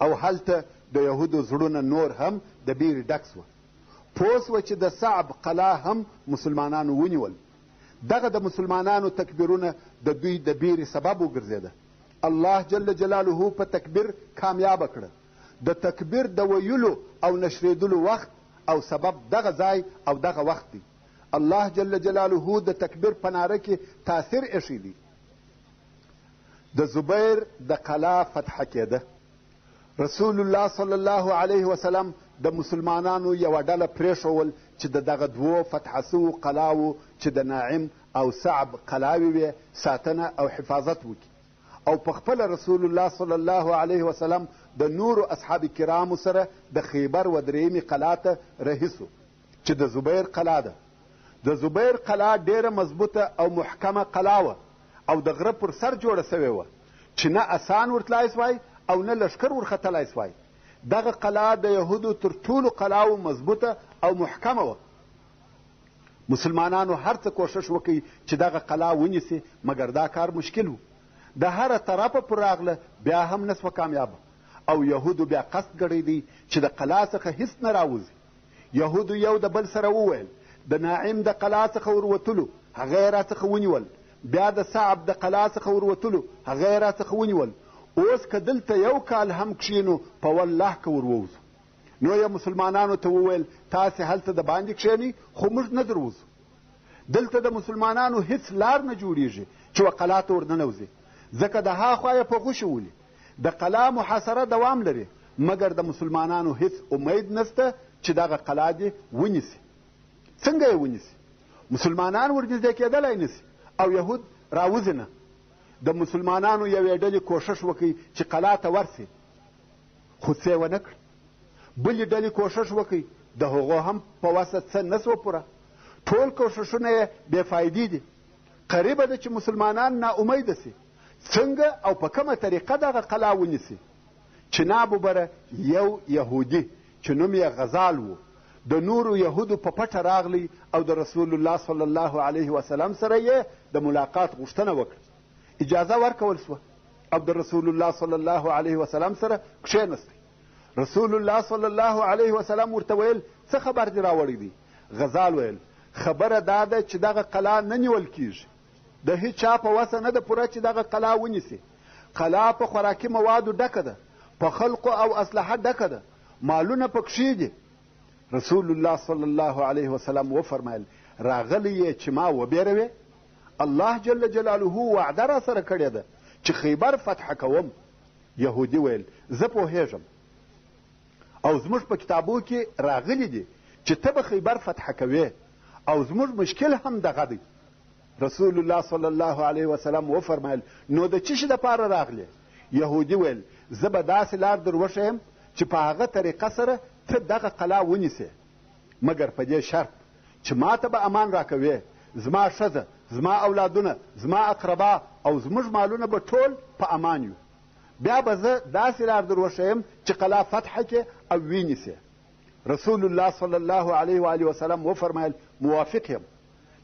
او هلته د یهودو زړونه نور هم د بیرې ډک سوه. پوه سوه چې د صعب قلا هم مسلمانانو ونیول. دغه د مسلمانانو تکبیرونه د دوی د بیرې سبب وګرځېده. الله جل جلاله په تکبیر کامیابه کړه. د تکبیر د ویلو او نشریدلو وخت او سبب دغه ځای او دغه وخت دی. الله جل جلاله د تکبیر په ناره کې تاثیر ایښی دی. د زبیر د قلا فتحه کېده. رسول الله صلی الله علیه وسلم د مسلمانانو یوه ډله پرېښول چې د دغه دوو فتحه سوو قلاوو چې د ناعم او صعب قلاوې وې ساتنه او حفاظت وکړي. او په خپله رسول الله صلی الله علیه وسلم د نورو اصحاب کرامو سره د خیبر و درېیمې قلا ته رهي سو چې د زبیر قلا ده. د زبیر قلا ډیره مضبوطه او محکمه قلا وه او د غره پر سر جوړه سوې وه چې نه اسان ورتلای سوای او نه لښکر ورختلی سوای. دغه قلا د یهودو تر ټولو قلاو مضبوطه او محکمه وه. مسلمانانو هر څه کوښښ وکړي چې دغه قلا ونیسي مګر دا کار مشکل و. د هره طرفه پر راغله بیا هم نسوه کامیابه او یهودو بیا قصد کړی دی چې د قلا څخه هیڅ نه راوځي. یهودو یو د بل سره وویل د ناعم د قلا څخه وروتلو هغه یې راڅخه ونیول، بیا د صعب د قلا څخه وروتلو هغه یې راڅخه ونیول. اوس که دلته یو کال هم کښېنو په والله که ورووځو. نو یې مسلمانانو ته وویل تاسې هلته د باندې کښېنئ خو موږ نه دروځو. دلته د مسلمانانو هیڅ لار نه جوړیږي چې و قلا ته ورننوځي ځکه د هاخوا یې په غوښې ولي. د قلا محاصره دوام لري مګر د مسلمانانو هیڅ امید نسته چې دغه قلا دې ونیسي. څنګه یې ونیسي؟ مسلمانان ورنږدې کېدلی نسي او یهود راوځي نه. د مسلمانانو یوې ډلې کوښښ وکړي چې قلا ته ورسي خو څه یې ونه کړ. بلې ډلې کوښښ وکړي د هغو هم په وسه څه نه سوه پوره. ټول کوښښونه یې بې فایدې دي. قریبه ده چې مسلمانان ناامیده سي. څنګه او په کومه طریقه دغه قلا ونیسي؟ چناب وبره یو یهودي چې نوم یې غزال و د نورو یهودو په پټه راغلی او د رسول الله صلی الله علیه وسلم سره یې د ملاقات غوښتنه وکړه. اجازه ورکول سوه او د رسول الله صلی الله علیه وسلم سره کښېنستی. رسول الله صلی الله علیه وسلم ورته ویل څه خبر دې راوړی دی؟ غزال ویل خبره دا ده چې دغه قلا نه نیول کیږي. د هیڅ چا په وسه نه ده پوره چې دغه قلا ونیسي. قلا په خوراکي موادو ډکه ده، په خلقو او اسلحه ډکه ده، مالونه پکښې دي. رسول الله صلی الله علیه وسلم وفرمایل راغلی یې چې ما وبېروې؟ الله جل جلاله وعده را سره کړې ده چې خیبر فتح کوم. یهودي ویل زه پوهېږم او زموږ په کتابو کې راغلی دي چې ته به خیبر فتح کوې او زموږ مشکل هم دغه دی. رسول الله صلی الله علیه وسلم وفرمایل نو د څه شي دپاره راغلی؟ یهودي ویل زه به داسې لار در وښیم چې په هغه طریقه سره ته دغه قلا ونیسې مګر په دې شرط چې ما ته به امان راکوې. زما ښځه، زما اولادونه، زما اقربا او زموږ مالونه به ټول په امان یو. بیا به زه داسې لار در وښیم چې قلا فتح کې او وینیسې. رسول الله صلی الله علیه و وسلم وفرمایل موافق یم،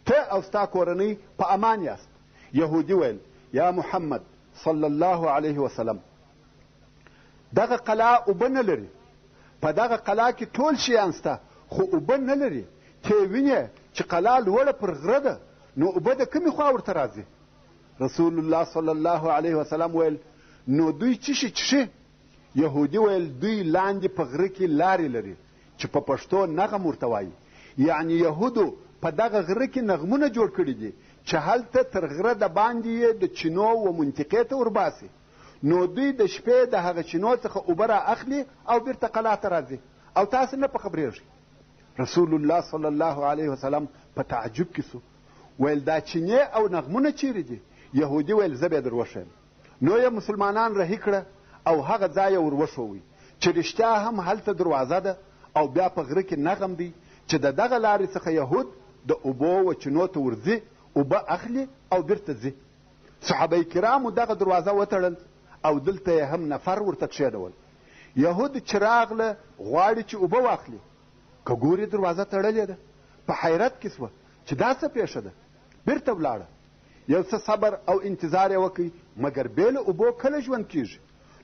ته او ستا کورنۍ په امان یاست. یهودي ویل یا محمد صلی الله علیه وسلم دغه قلا اوبه نه لري. په دغه قلا کې ټول شیان سته خو اوبه نه لري. ته وینې چې قلا لوړه پر غره ده نو اوبه د کومې خوا ورته راځي؟ رسول الله صلی الله علیه وسلم ویل نو دوی څه شي څښي؟ یهودي ویل دوی لاندې په غره کې لارې لري چې په پښتو نغم ورته وایي. یعنی یهودو په دغه غره کې نغمونه جوړ کړي دي چې هلته تر غره د باندې یې د چینو و منطقې ته ورباسي. نو دوی د شپې د هغه چینو څخه اوبه را اخلي او بیرته قلا ته راځي او تاسې نه په خبرېږئ. رسول الله صلی الله علیه وسلم په تعجب کې سو. ویل دا چینې او نغمونه چیرې دي؟ یهودي ویل زه به یې در وښیم. نو یې مسلمانان رهي کړه او هغه ځای یې ور وښوی چې رښتیا هم هلته دروازه ده او بیا په غره کې نغم دی چې د دغه لارې څخه یهود د اوبو وچینو ته ورځي، اوبه اخلي او بیرته ځي. صحابه کرامو دغه دروازه وتړل او دلته یې هم نفر ورته کښېنول. یهود چې راغله غواړي چې اوبه واخلي، که ګوري دروازه تړلې ده، په حیرت کې سوه چې دا څه پیښه ده. بیرته ولاړه، یو څه صبر او انتظار یې وکړي، مګر بې له اوبو کله ژوند کیږي.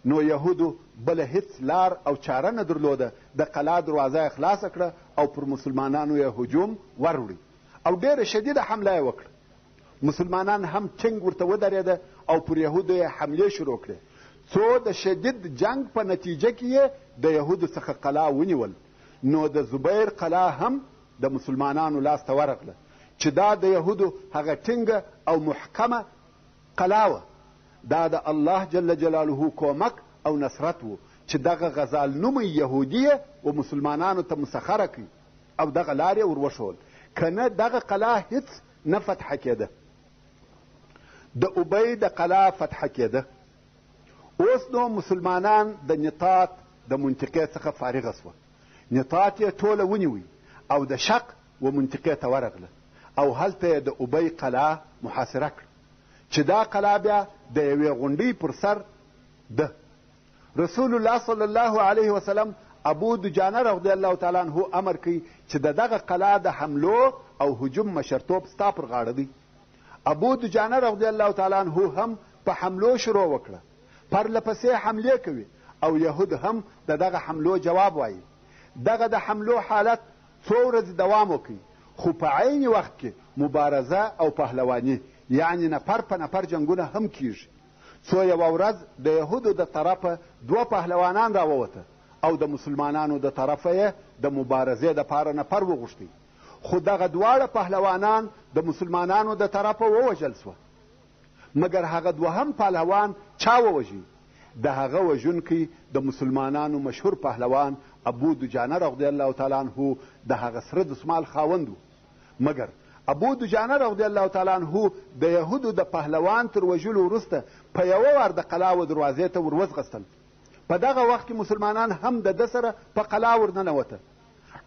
نو یهودو بله هیڅ لار او چاره نه درلوده، د قلا دروازه یې خلاصه کړه او پر مسلمانانو یې هجوم وروړي او ډېره شدیده حمله یې وکړه. مسلمانان هم ټینګ ورته ودرېده او پر یهودو یې حملې شروع کړې. څو د شدید جنگ په نتیجه کې یې د یهودو څخه قلا ونیول. نو د زبیر قلا هم د مسلمانانو لاس ته ورغله، چې دا د یهودو هغه ټینګه او محکمه قلا وه. دا د الله جل جلاله کومک او نصرت و چې دغه غزال نومی یهودي و مسلمانانو ته مسخره کړي او دغه لار یې ور وښول، که نه دغه قلا هیڅ نه فتحه کېده. د ابی د قلا فتحه کېده. اوس نو مسلمانان د نطاط د منطقې څخه فارغه سوه. نطاط یې ټوله ونیوی او د شق و منطقې ته ورغله او هلته یې د ابی قلا محاصره کړه، چې دا قلا بیا د یوې غونډۍ پر سر ده. رسول الله صلی الله علیه وسلم ابو دجانه رضی الله تعالی عنه امر کوي چې د دغه قلا د حملو او هجوم مشرتوب ستا پر غاړه دی. ابو دجانه رضی الله تعالی عنه هم په حملو شروع وکړه، پرله پسې حملې کوي او یهود هم د دغه حملو جواب وایي. دغه د حملو حالت څو ورځې دوام وکړي، خو په عین وخت کې مبارزه او پهلواني یعنی نفر په نفر جنګونه هم کیږي. څو یوه ورځ د یهودو د طرفه 2 پهلوانان راووته او د مسلمانانو د طرفه یې د مبارزې دپاره نفر وغوښتی، خو دغه دواړه پهلوانان د مسلمانانو د طرفه ووژل سوه. مګر هغه دوهم پهلوان چا ووژي؟ د هغه وژونکی د مسلمانانو مشهور پهلوان ابو دجانه رضی الله تعالی عنه د هغه سره دسمال خاوند و. مګر ابو دجانه رضی الله تعالی عنه د یهودو د پهلوان تر وژلو وروسته په یوه وار د قلا و دروازې ته ور وځغستل. په دغه وخت کې مسلمانان هم د ده سره په قلا ور ننوته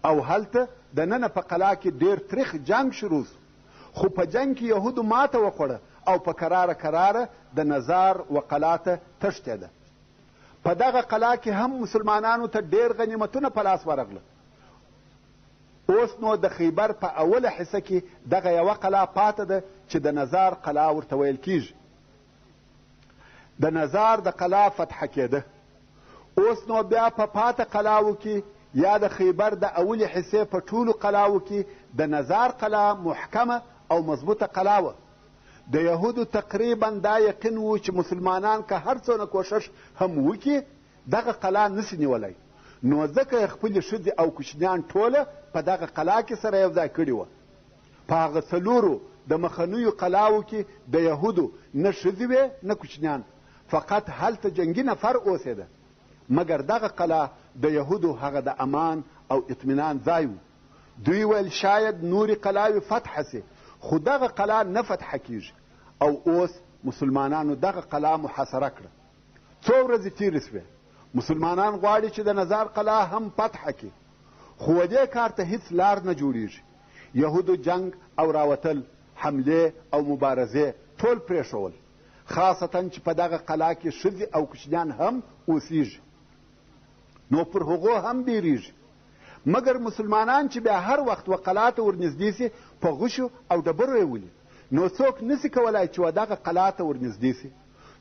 او هلته د ننه په قلا کې ډېر تریخ جنگ شروع سو. خو په جنگ کې یهودو ماته وخوړه او په کراره د نزار و قلا ته تښتېده. په دغه قلا کې هم مسلمانانو ته ډېر غنیمتونه په لاس ورغله. اوس نو د خیبر په اوله حصه کې دغه یوه قلا پاته ده چې د نزار قلا ورته ویل کیږي. د نزار د قلا فتحه کېده. اوس نو بیا په پاته قلاو کې یا د خیبر د اولې حصې په ټولو قلاو کې د نزار قلا محکمه او مضبوطه قلا وه. د یهودو تقریبا دا یقین و چې مسلمانان که هر څونه کوشش هم وکړي دغه قلا نسي نیولی، نو ځکه خپلې ښځې او کوچنیان ټوله په دغه قلا کې سره یو ځای کړي وه. په هغه 4 د مخنیو قلاو کې د یهودو نه ښځې وې نه کوچنیان، فقط هلته جنګي نفر اوسېده. مګر دغه قلا د یهودو هغه د امان او اطمینان ځای و. دوی ویل شاید نورې قلاوې فتح سي، خو دغه قلا نه فتح کیږي او اوس مسلمانانو دغه قلا محاصره کړه. څو ورځې تېرې سوې، مسلمانان غواړي چې د نزار قلا هم فتح کړي، خو دې کار ته هیڅ لار نه جوړیږي. یهودو جنگ او راوتل، حملې او مبارزې ټول پرېښول، خاصتا چې په دغه قلا کې ښځې او کوچنیان هم اوسیږي، نو پر هغو هم بیریږي. مګر مسلمانان چې بیا هر وخت و قلا ته ورنږدې سي په غشو او ډبرو یې ولي، نو څوک نسي کولای چې و دغه قلا ته ورنږدې سي.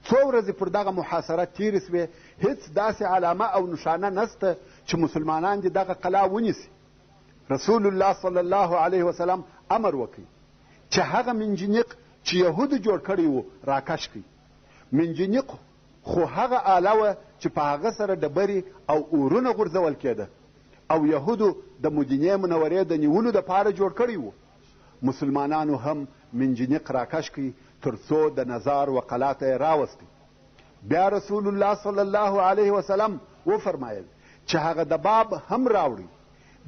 څو ورځې پر دغه محاصره تېرې سوې، هیڅ داسې علامه او نشانه نسته چې مسلمانان دې دغه قلا ونیسي. رسول الله صلی الله علیه وسلم امر وکړي چې هغه منجنیق چې یهودو جوړ کړی و راکش کړي. منجنیق خو هغه آله وه چې په هغه سره ډبرې او اورونه غورځول کېده او یهودو د مدینې منورې د نیولو دپاره جوړ کړی و. مسلمانانو هم منجنیق راکش کړي تر څو د نزار و قلا ته یې راوستی. بیا رسول الله صلی الله علیه وسلم وفرمایل چې هغه دباب هم راوړي.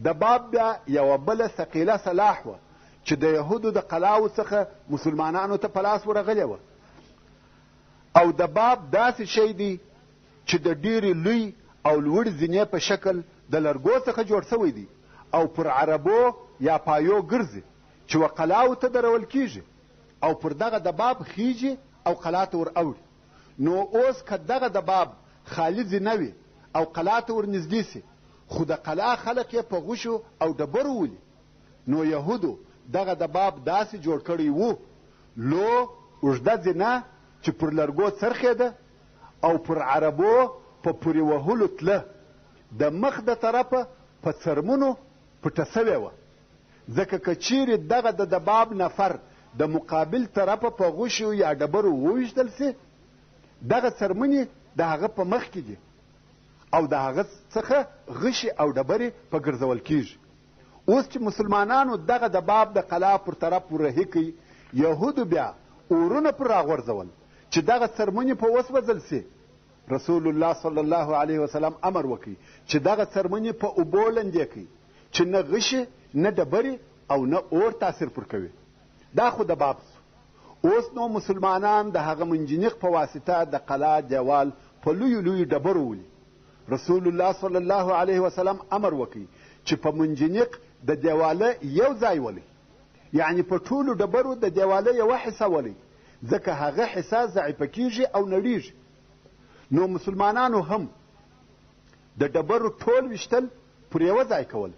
دباب بیا یوه بله ثقیله سلاح وه چې د یهودو د قلاو څخه مسلمانانو ته په لاس ورغلې وه. او دباب داسې شی دی چې د ډېرې لوی او لوړ زینې په شکل د لرګو څخه جوړ شوی دی او پر عربو یا پایو ګرځي. چې و قلاو ته درول کیږي او پر دغه دباب خیږي او قلا ته ور اوړي. نو اوس که دغه دباب خالي نه وي او قلا ته ور نږدې سي خو د قلا خلک یې په غوشو او ډبرو ولي، نو یهودو دغه دباب داسې جوړ کړی و لو اوږده زینه چې پر لرګو څرخېده او پر عربو په پورې وهلو تله د مخ د طرفه په څرمنو پټه سوې وه. ځکه که چیرې دغه د دباب نفر د مقابل طرفه په غوشو یا ډبرو وویشتل سي دغه څرمنې د هغه په مخ کې دي او د هغه څخه غشي او ډبرې په ګرځول کیږي. اوس چې مسلمانانو دغه دباب د قلا پر طرف ورهي کوي، یهودو بیا اورونه پر راغورځول چې دغه څرمنې په وسوځل سي. رسول الله صلی الله علیه وسلم امر وکړي چې دغه څرمنې په اوبو لندې کړي چې نه غشي نه ډبرې او نه اور تاثیر پر کوي. دا خو دباب سو. اوس نو مسلمانان د هغه منجنیق په واسطه د قلا دیوال په لویو لویو ډبرو ولي. رسول الله صلی الله علیه وسلم امر وکړي چې په منجنیق د دیواله یو ځای ولي، یعنی په ټولو ډبرو د دیواله یوه حصه ولي، ځکه هغه حصه ضعیفه کیږي او نړیږي. نو مسلمانانو هم د ډبرو ټول ویشتل پر یوه ځای کول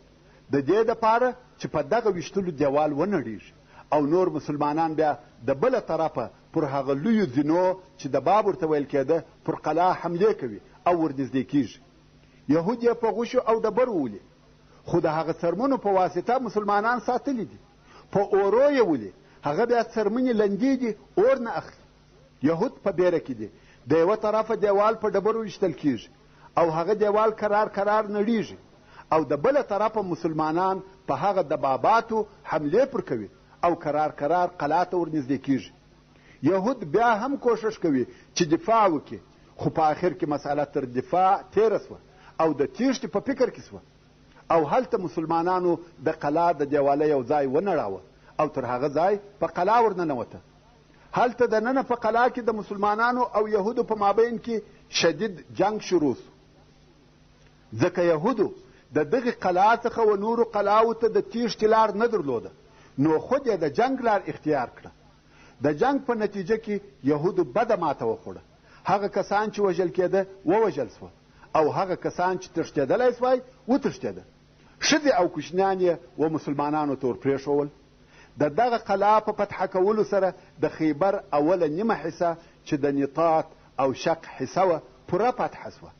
د دې دپاره چې په دغه ویشتلو دیوال ونړیږي او نور مسلمانان بیا د بله طرفه پر هغه لویو زینو چې دباب ورته ویل کېده پر قلا حملې کوي او ورنږدې کیږي. یهود یې په غوشو او ډبرو ولي، خو د هغه څرمنو په واسطه مسلمانان ساتلی دي. په اورو یې ولي، هغه بیا څرمنې لندې دي اور نه اخلي. یهود په بیره کې دي، د یوه طرفه دیوال په ډبرو ویشتل کیږي او هغه دیوال کرار کرار نړیږي او د بله طرفه مسلمانان په هغه دباباتو حملې پر کوي او کرار کرار قلا ته ورنږدې کیږي. یهود بیا هم کوشش کوي چې دفاع وکړي، خو په آخر کې مسئله تر دفاع تیره سوه او د تیښتې په فکر کې سوه او هلته مسلمانانو د قلا د دیواله یو ځای ونړاوه او تر هغه ځای په قلا ورننوته. هلته دننه په قلا کې د مسلمانانو او یهودو په مابین کې شدید جنگ شروع سو، ځکه یهودو د دغې قلا څخه و نورو قلاو ته د تیښتې لار نه درلوده، نو خود یې د جنگ لار اختیار کړه. د جنگ په نتیجه کې یهودو بده ماته وخوړه. هغه کسان چې وژل کېده ووژل سوه او هغه کسان چې تښتېدلی سوای وتښتېده. ښځې او کوچنیان یې و مسلمانانو ته ور پرېښول. د دغه قلا په فتح کولو سره د خیبر اوله نیمه حصه چې د نطاط او شق حصه وه پوره فتح سوه.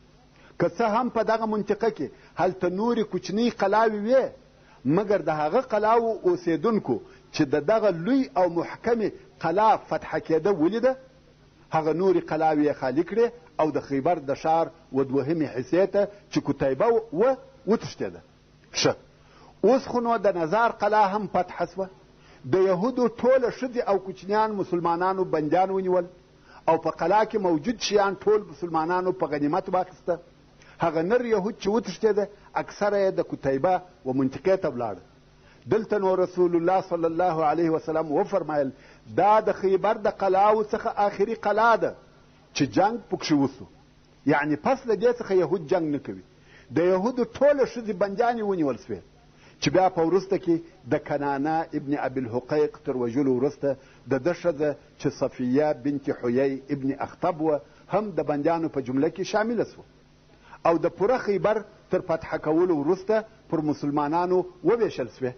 که څه هم په دغه منطقه کې هلته نورې کوچنۍ قلاوې وې، مګر د هغه قلاو اوسېدونکو چې د دغه لوی او محکمې قلا فتح کېده ولیده، هغه نورې قلاوې یې خالي کړې او د خیبر د ښار و دوهمې حصې ته چې کتیبه وه وتښتېده. ښه، اوس خو نو د نظار قلا هم فتح سوه. د یهودو ټوله ښځې او کوچنیان مسلمانانو بندیان ونیول او په قلا کې موجود شیان ټول مسلمانانو په غنیمت واخیسته. هغه نر یهود چې وتښتېده اکثره یې د کتیبه و منطقې ته ولاړه. دلته نو رسول الله صلی الله علیه وسلم وفرمایل دا د خیبر د قلاو څخه آخري قلا ده چې جنگ پکښې وسو، یعنی پس له دې څخه یهود جنگ نه کوي. د یهودو ټوله ښځې بندیانې ونیول سوې چې بیا په وروسته کې د کنانه ابن ابي الحقیق تر وژلو وروسته د ده ښځه چې صفیه بنت حیی ابن اخطب وه هم د بندیانو په جمله کې شامله سوه او د پوره خیبر تر فتح کولو وروسته پر مسلمانانو وویشل سوې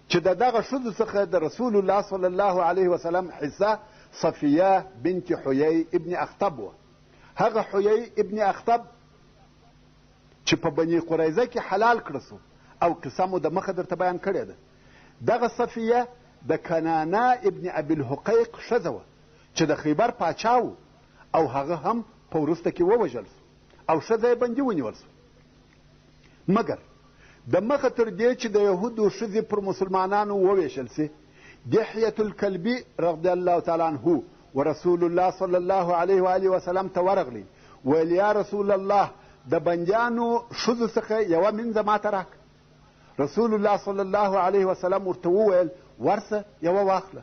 چې د دغه ښځو څخه د رسول الله صلی الله علیه وسلم حصه صفیه بنت حیی ابن اخطب وه. هغه حیی ابن اخطب چې په بني قریظه کې حلال کړه سو او قصه مو د مخه درته بیان کړې ده. دغه صفیه د کنانه ابن ابي الحقیق ښځه وه چې د خیبر پاچا و او هغه هم په وروسته کې ووژل سو او ښځه یې بندي ونیول سو. مګر د مخه تر دې چې د یهودو ښځې پر مسلمانانو وویشل سي، دحیة الکلبي رضی الله تعالی عنه و رسول الله صلی الله علیه و آله وسلم ته ورغلی، ویل یا رسول الله د بندیانو ښځو څخه یوه منځه ماته راکړه. رسول الله صلی الله علیه وسلم ورته وویل ورسه یوه واخله.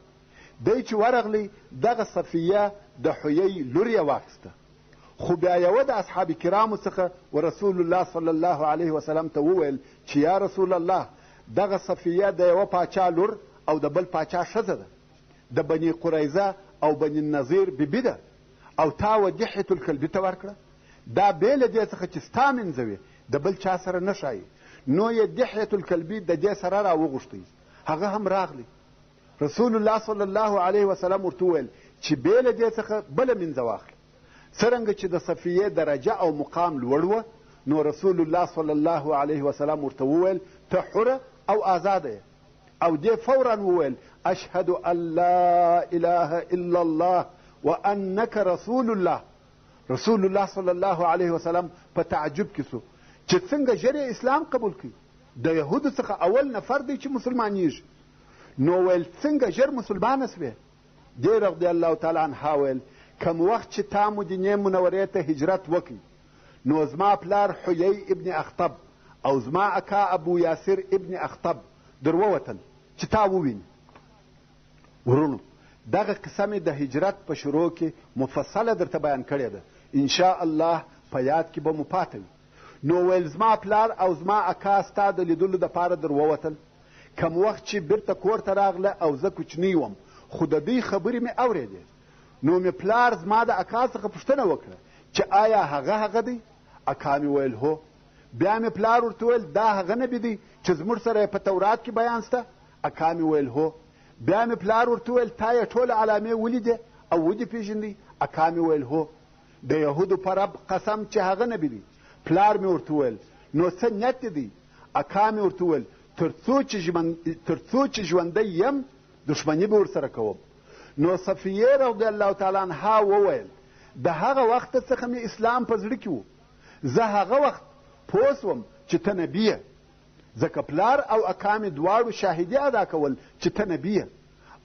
دی چې ورغلی دغه صفیه د حیی لور یې واخیسته، خو بیا یوه د اصحاب کرامو څخه و رسول الله صلی الله علیه وسلم ته وویل چې یا رسول الله دغه صفیه د یوه پاچا لور او د بل پاچا ښځه ده، د بني قریظه او بني نظیر بیبي ده، او تا و دحیة الکلبي ته ورکړه. دا بې له دې څخه چې ستا منځوي د بل چا سره نه ښایي. نو یې دحیة الکلبي د دې سره راوغوښتی، هغه هم راغلی. رسول الله صلی الله علیه وسلم ورته وویل چې بې له دې څخه بله منځه واخله. څرنګه چې د صفیې درجه او مقام لوړ وه، نو رسول الله صلی الله علیه وسلم ورته وویل ته حره او آزاده یې. او دې فورا وویل اشهد ان لا اله الا الله وانک رسول الله. رسول الله صلی الله علیه وسلم په تعجب کې سو چې څنګه ژر اسلام قبول کړي. د یهودو څخه اول نفر دی چې مسلمانېږي. نو ویل څنګه ژر مسلمانه سوې؟ دې رضی الله تعالی عنها ویل کم وخت چې تا مدینې منورې ته هجرت وکړي، نو زما پلار حیی ابن اخطب او زما اکا ابو یاسر ابن اخطب در ووتل چې تا وویني. ورونو دغه قصه مې د هجرت په شروع کې مفصله درته بیان کړې ده، انشاء الله په یاد کې به مو پاته وي. نو ویل زما پلار او زما اکا ستا د لیدلو دپاره در ووتل. کم وخت چې بیرته کور ته راغله او زه کوچنی وم، خو د دوی خبرې مې اورېدې. نو مې پلار زما د اکا څخه پوښتنه وکړه چې آیا هغه دی؟ اکا مې ویل هو. بیا مې پلار ورته ویل دا هغه نبي دی چې زموږ سره په تورات کې بیان شته؟ اکا مې ویل هو. بیا مې پلار ورته ویل تا یې ټولې علامې ولیدې او ودې پېژندې؟ اکا مې ویل هو. د یهودو په رب قسم چې هغه نبي دی. پلار مې ورته ویل نو څه نیت دی؟ اکا مې ورته ویل تر څو چې ژوندی یم دښمني به ورسره کوم. نو صفیې رضی الله تعالی عنها وویل د هغه وخت څخه مې اسلام په زړه کې و. زه هغه وخت پوه سوم چې ته نبي یې، ځکه پلار او اکا مې دواړو شاهدي ادا کول چې ته نبي یې.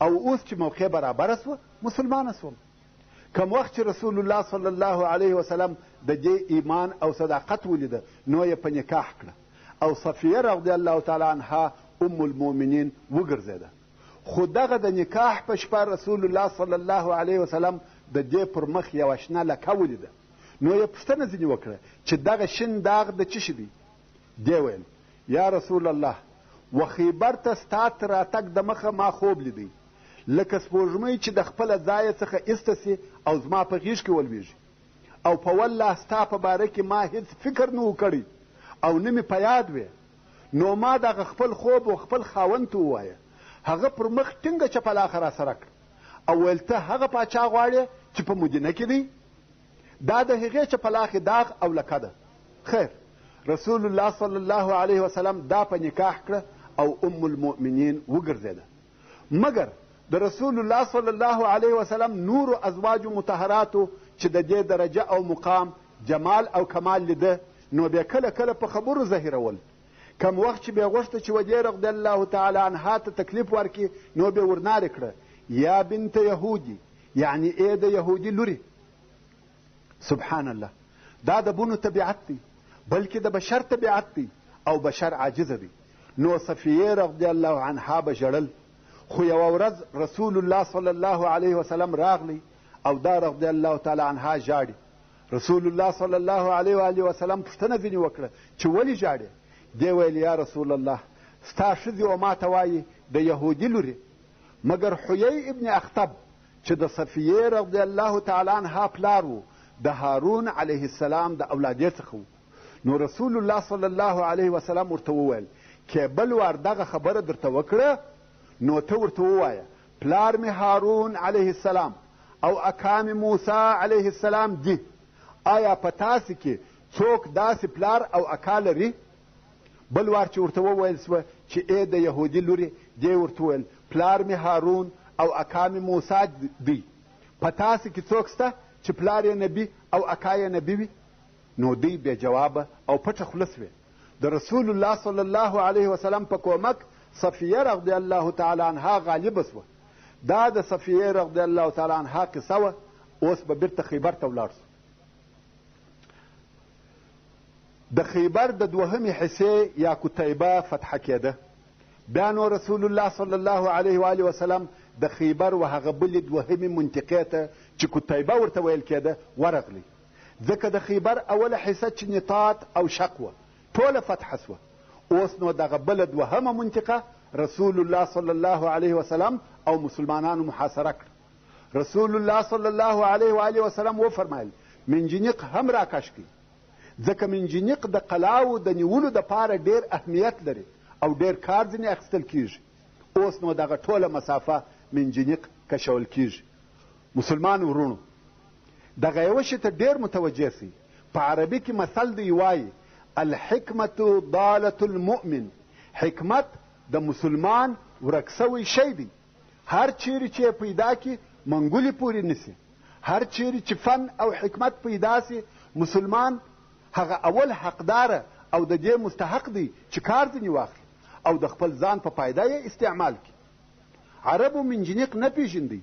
او اوس چې موقع برابره سوه مسلمانه سوم. کم وخت چې رسول الله صلی الله علیه وسلم د دې ایمان او صداقت ولیده، نو یې په نکاح کړه او صفیه رضی الله تعالی عنها ام المؤمنین وګرځېده. خو دغه د نکاح په شپه رسول الله صلی الله علیه وسلم د دې پر مخ یوه شنه لکه ولیده. نو یې پوښتنه ځینې وکړه چې دغه شین داغ د څه شي دی؟ دې ویل یا رسول الله و خیبر ته ستا تر راتګ د مخه ما خوب لیدی لکه سپوږمۍ چې د خپله ځایه څخه ایسته سي او زما په غېږ کې ولویږي. او په والله ستا په باره کې ما هېڅ فکر نه و کړی او نه مې په یاد وې. نو ما دغه خپل خوب و خپل خاوند ته ووایه. هغه پر مخ ټینګه چپلاخه را سره کړه او ویل ته هغه پاچا غواړې چې په مدینه کې دی؟ دا د هغې چپلاخې داغ او لکه ده. خیر رسول الله صلی الله علیه وسلم دا په نکاح کړه او ام المؤمنین وګرځېده. مګر د رسول الله صلی الله علیه وسلم نورو ازواجو مطهراتو چې د دې درجه او مقام جمال او کمال لیده، نو بیا کله کله په خبرو ظاهرول. کم وخت چې بیا غوښته چې ودې رضی الله تعالی عنها ته تکلیف ورکړي، نو بیا ورنارې کړه یا بنت یهودي، یعنی ای د یهودي لورې. سبحان الله، دا د بونو طبیعت دی، بلکې د بشر طبیعت دی او بشر عاجزه دی. نو صفیه رضی الله عنها به ژړل. خو یوه ورځ رسول الله صلی الله علیه وسلم راغلی او دا رضی الله تعالی عنها ژاړي. رسول الله صلی الله علیه و آله وسلم پوښتنه ځینې وکړه چې ولې ژاړې؟ دی ویل یا رسول الله ستا ښځې و ما ته وایي د یهودي لورې. مګر حیی ابن اخطب چې د صفیې رضی الله تعالی عنها پلار و، د هارون علیه السلام د اولادې څخه و. نو رسول الله صلی الله علیه وسلم ورته وویل که بل وار دغه خبره درته وکړه، نو ته ورته ووایه پلار مې هارون علیه السلام او اکا مې موسی علیه السلام دي. آیا په تاسې کې څوک داسې پلار او اکا لري؟ بل وار چې ورته وویل سوه چې ای د یهودي لورې، دی ورته وویل پلار مې هارون او اکا مې موسی دی. په تاسې کې څوک شته چې پلار یې نبي او اکا یې نبي وي؟ نو دوی بې جوابه او پټه خوله سوې. د رسول الله صلی الله علیه وسلم په کومک صفیه رضی الله تعالی عنها غالبه سوه. دا د صفیه رضی الله تعالی عنها قصه وه. اوس به بیرته خیبر ته ولاړ سو. د خیبر د دوهمې حصې یا کتیبه فتحه کېده. بیا نو رسول الله صلی الله علیه و آله وسلم د خیبر و هغه بلې دوهمې منطقې ته چې کتیبه ورته ویل کېده ورغلی. ځکه د خیبر اوله حصه چې نطاط او شق وه ټوله فتحه سوه. اوس نو دغه بله دوهمه منطقه رسول الله صلی الله علیه وسلم او مسلمانانو محاصره کړ. رسول الله صلی الله علیه و آله وسلم وفرمایل منجنیق هم راکش کړي، ځکه منجنیق د قلاو د نیولو دپاره ډېر اهمیت لري او ډېر کار ځینې اخیستل کیږي. اوس نو دغه ټوله مسافه منجنیق کشول کیږي. مسلمان ورونو، دغه یوه شي ته ډېر متوجه سئ. په عربي کې مثل دی وایي الحکمت ضالة المؤمن، حکمت د مسلمان ورک سوی شی دی. هر چیرې چې پیدا کی منګولې پورې نسی، هر چیرې چې فن او حکمت پیدا سي مسلمان هغه اول حقداره او د دې مستحق دی چې کار ځینې واخلي او د خپل ځان په فایده یې استعمال کړي. عربو منجنیق نه پیژندی،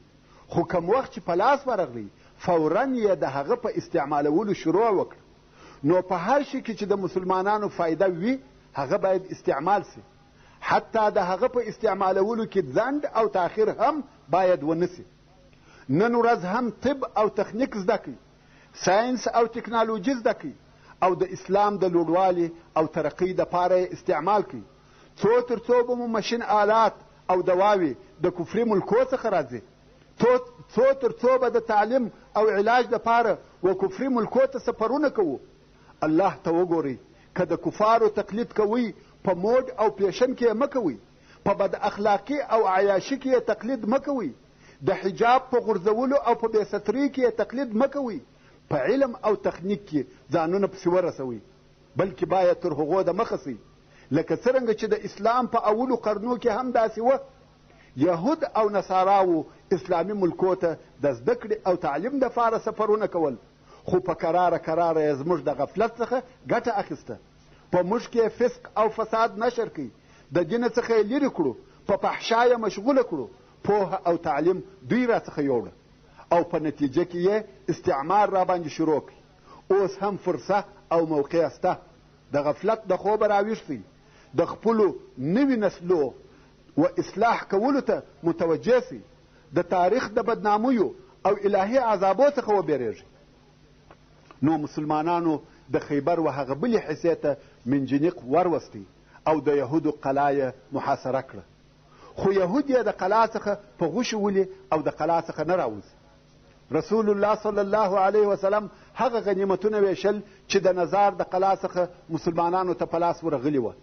خو کم وخت چې په لاس ورغلی فورا یې د هغه په استعمالولو شروع وکړه. نو په هر شي کې چې د مسلمانانو فایده وي هغه باید استعمال سي، حتی د هغه په استعمالولو کې ځنډ او تاخیر هم باید ونسي. نن ورځ هم طب او تخنیک زده کوي، ساینس او تکنالوژي زده کوي او د اسلام د لوړوالي او ترقۍ دپاره یې استعمال کوي. څو تر څو به مو مشین آلات او دواوې د کفري ملکو څخه راځي، څو تر څو به د تعلیم او علاج دپاره و کفري ملکو ته سفرونه کوو. الله ته وګورئ، که د کفارو تقلید کوئ په موډ او پیشن کې یې مه کوئ، په بد اخلاقي او عیاشي کې یې تقلید مه کوئ، د حجاب په غورځولو او په بېسترۍ کې یې تقلید مه کوئ، په علم او تخنیک کې ځانونه پسې ورسوئ، بلکې باید تر هغو د مخه سئ. لکه څرنګه چې د اسلام په اولو قرنو کې هم داسې وه. یهود او نصاراو اسلامي ملکو ته د زده کړې او تعلیم دپاره سفرونه کول، خو په کراره یې زموږ د غفلت څخه ګټه اخیسته. په موږ کې فسق او فساد نشر کړي، د دین څخه یې لرې کړو، په فحشا یې مشغوله کړو، پوهه او تعلیم دوی راڅخه یوړه او په نتیجه کې یې استعمار راباندې شروع کړي. اوس هم فرصه او موقع سته، د غفلت د خوبه راویښ شئ، د خپلو نوي نسلو و اصلاح کولو ته متوجه سئ، د تاریخ د بدنامیو او الهي عذابو څخه وبېرېږئ. نو مسلمانانو د خیبر و هغه بلې حصې ته منجنیق وروستی او د یهودو قلا یې محاصره کړه. خو یهود یې د قلا څخه په غوښې ولي او د قلا څخه نه راوځي. رسول الله صلی الله علیه وسلم هغه غنیمتونه ویشل چې د نظار د قلا څخه مسلمانانو ته په لاس ورغلي وه.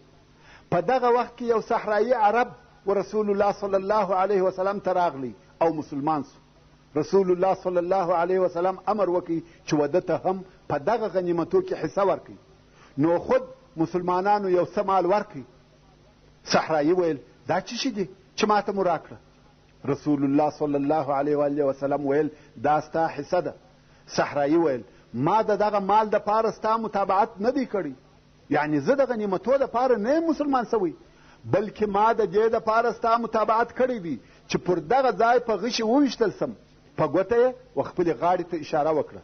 په دغه وخت کې یو صحرایي عرب و رسول الله صلی الله علیه وسلم ته راغلی او مسلمان سو. رسول الله صلی الله علیه وسلم امر وکړي چې وده ته هم په دغه غنیمتو کې حصه ورکړي. نو خود مسلمانانو یو څه مال ورکړي. صحرایي ویل دا څه شي دي چې ماته مو راکړه؟ رسول الله صلی الله علیه و وسلم ویل دا ستا حصه ده. صحرایي ویل ما د دغه مال دپاره ستا متابعت نه دی کړی، یعنی زه د غنیمتو دپاره نه یم مسلمان سوی، بلکې ما د دې دپاره ستا متابعت کړی دی چې پر دغه ځای په غشي وویشتل سم. په ګوته یې و خپلې غاړې ته اشاره وکړه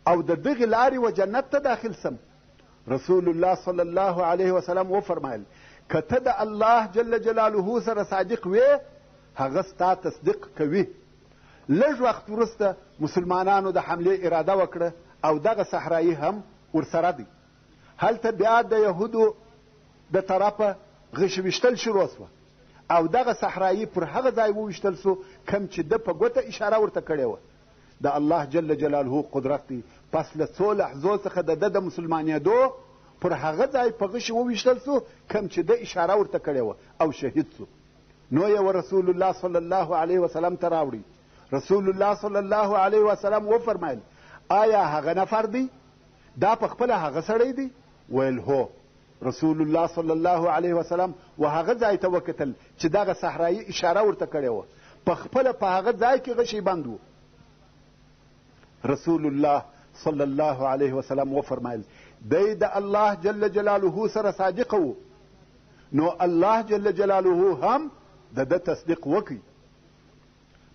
او د دغې لارې و جنت ته داخل سم. رسول الله صلی الله علیه وسلم وفرمایل که ته د الله جل جلاله سره صادق وې هغه ستا تصدیق کوي. لږ وخت وروسته مسلمانانو د حملې اراده وکړه او دغه صحرایي هم ورسره دی. هلته بیا د یهودو د طرفه غش ویشتل شروع سوه او دغه صحرایي پر هغه ځای وویشتل سو کم چې ده په ګوته اشاره ورته کړې وه. د الله جل جلاله قدرت دی، پس له څو لحظو څخه د ده د مسلمانېدو پر هغه ځای په غشي وویشتل سو کم چې ده اشاره ورته کړې وه او شهید سو. نو یې رسول الله صلی الله علیه وسلم ته راوړي. رسول الله صلی الله علیه وسلم وفرمایل آیا هغه نفر دی؟ دا په خپله هغه سړی دی؟ ویل هو. رسول الله صلی الله علیه وسلم و هغه ځای ته وکتل چې دغه صحرایي اشاره ورته کړې وه، په خپله په هغه ځای کې غشی بند و. رسول الله صلی الله علیه وسلم وفرمایل دی د الله جل جلاله سره صادق و، نو الله جل جلاله هم د ده تصدیق وکړي.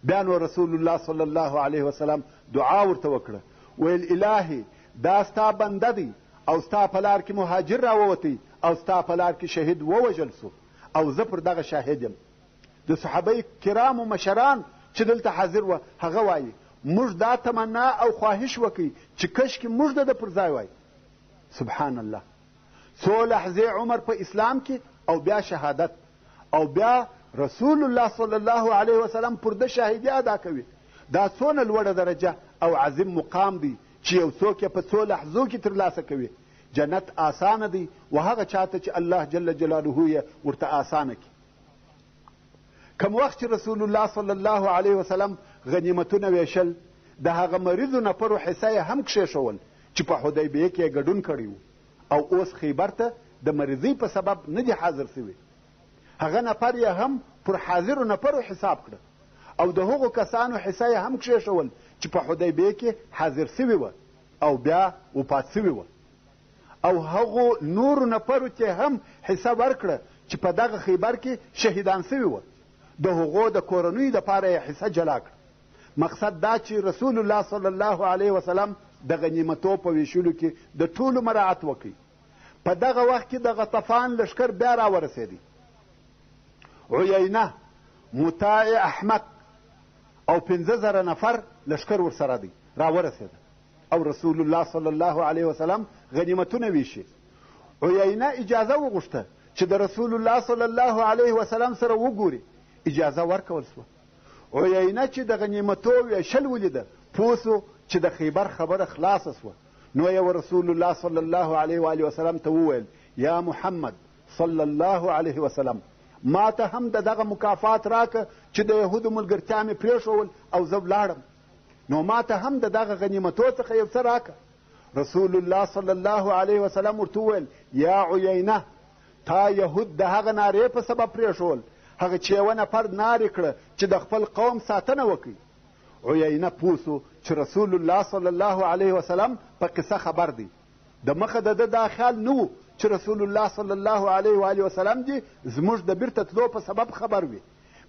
بیا نو رسول الله صلی الله علیه وسلم دعا ورته وکړه، ویل الهي دا ستا بنده دی او ستا په لار کې مهاجر راووتی او ستا په لار کې شهید ووژل سو او زه پر دغه شاهد یم. د صحابه کرامو مشران چې دلته حاضر وه هغه وایي موږ دا تمنا او خواهش وکړي چې کشکې موږ د ده پر ځای وای. سبحان الله، څو لحظې عمر په اسلام کې او بیا شهادت او بیا رسول الله صلی الله علیه وسلم پر ده شاهدي ادا کوي. دا څونه لوړه درجه او عظیم مقام دی چې یو څوک یې په څو لحظو کې ترلاسه کوي. جنت آسانه دی و هغه چاته چې الله جل جلاله یې ورته آسانه کړي. کم وخت چې رسول الله صلی الله علیه وسلم غنیمتونه ویشل، د هغه مریضو نفرو حصه یې هم کښېښول چې په حدیبیه کې یې ګډون کړی و او اوس خیبر ته د مریضۍ په سبب نه دي حاضر سوي. هغه نفر یې هم پر حاضرو نفرو حساب کړه او د هغو کسانو حصه یې هم کښېښول چې په حدیبیه کې حاضر سوي وه او بیا وفات سوي وه، او هغو نورو نفرو ته هم حصه ورکړه چې په دغه خیبر کې شهیدان سوي وه. د هغو د کورنیو دپاره یې حصه جلا کړه. مقصد دا چې رسول الله صلی الله علیه وسلم د غنیمتو په ویشلو کې د ټولو مراعات وکړي. په دغه وخت کې د غطفان لښکر بیا راورسېدی. عیینه، مطاع احمد او 50,000 نفر لښکر ورسره دی راورسېده او رسول الله صلی الله علیه وسلم غنیمتونه ویشي. عیینه اجازه وغوښته چې د رسول الله صلی الله علیه وسلم سره وګوري. اجازه ورکول سوه. عیینه چې د غنیمتو ویشل ولیده پوه سو چې د خیبر خبره خلاصه سوه. نو یې رسول الله صلی الله علیه و آله وسلم ته وویل یا محمد صلی الله علیه وسلم ما ته هم د دغه مکافات راکه چې د یهودو ملګرتیا مې پرېښول او زه ولاړم، نو ما ته هم د دغه غنیمتو څخه یو څه راکه. رسول الله صلی الله علیه وسلم ورته وویل یا عیینه تا یهود د هغه نارې په سبب پرېښول هغه چې یوه نفر نارې کړه چې د خپل قوم ساتنه وکړي. عیینه پوه سو چې رسول الله صلی الله علیه وسلم په قصه خبر دی. د مخه د ده دا خیال نه و چې رسول الله صلی الله علیه و آله وسلم دې زموږ د بیرته تلو په سبب خبر وي.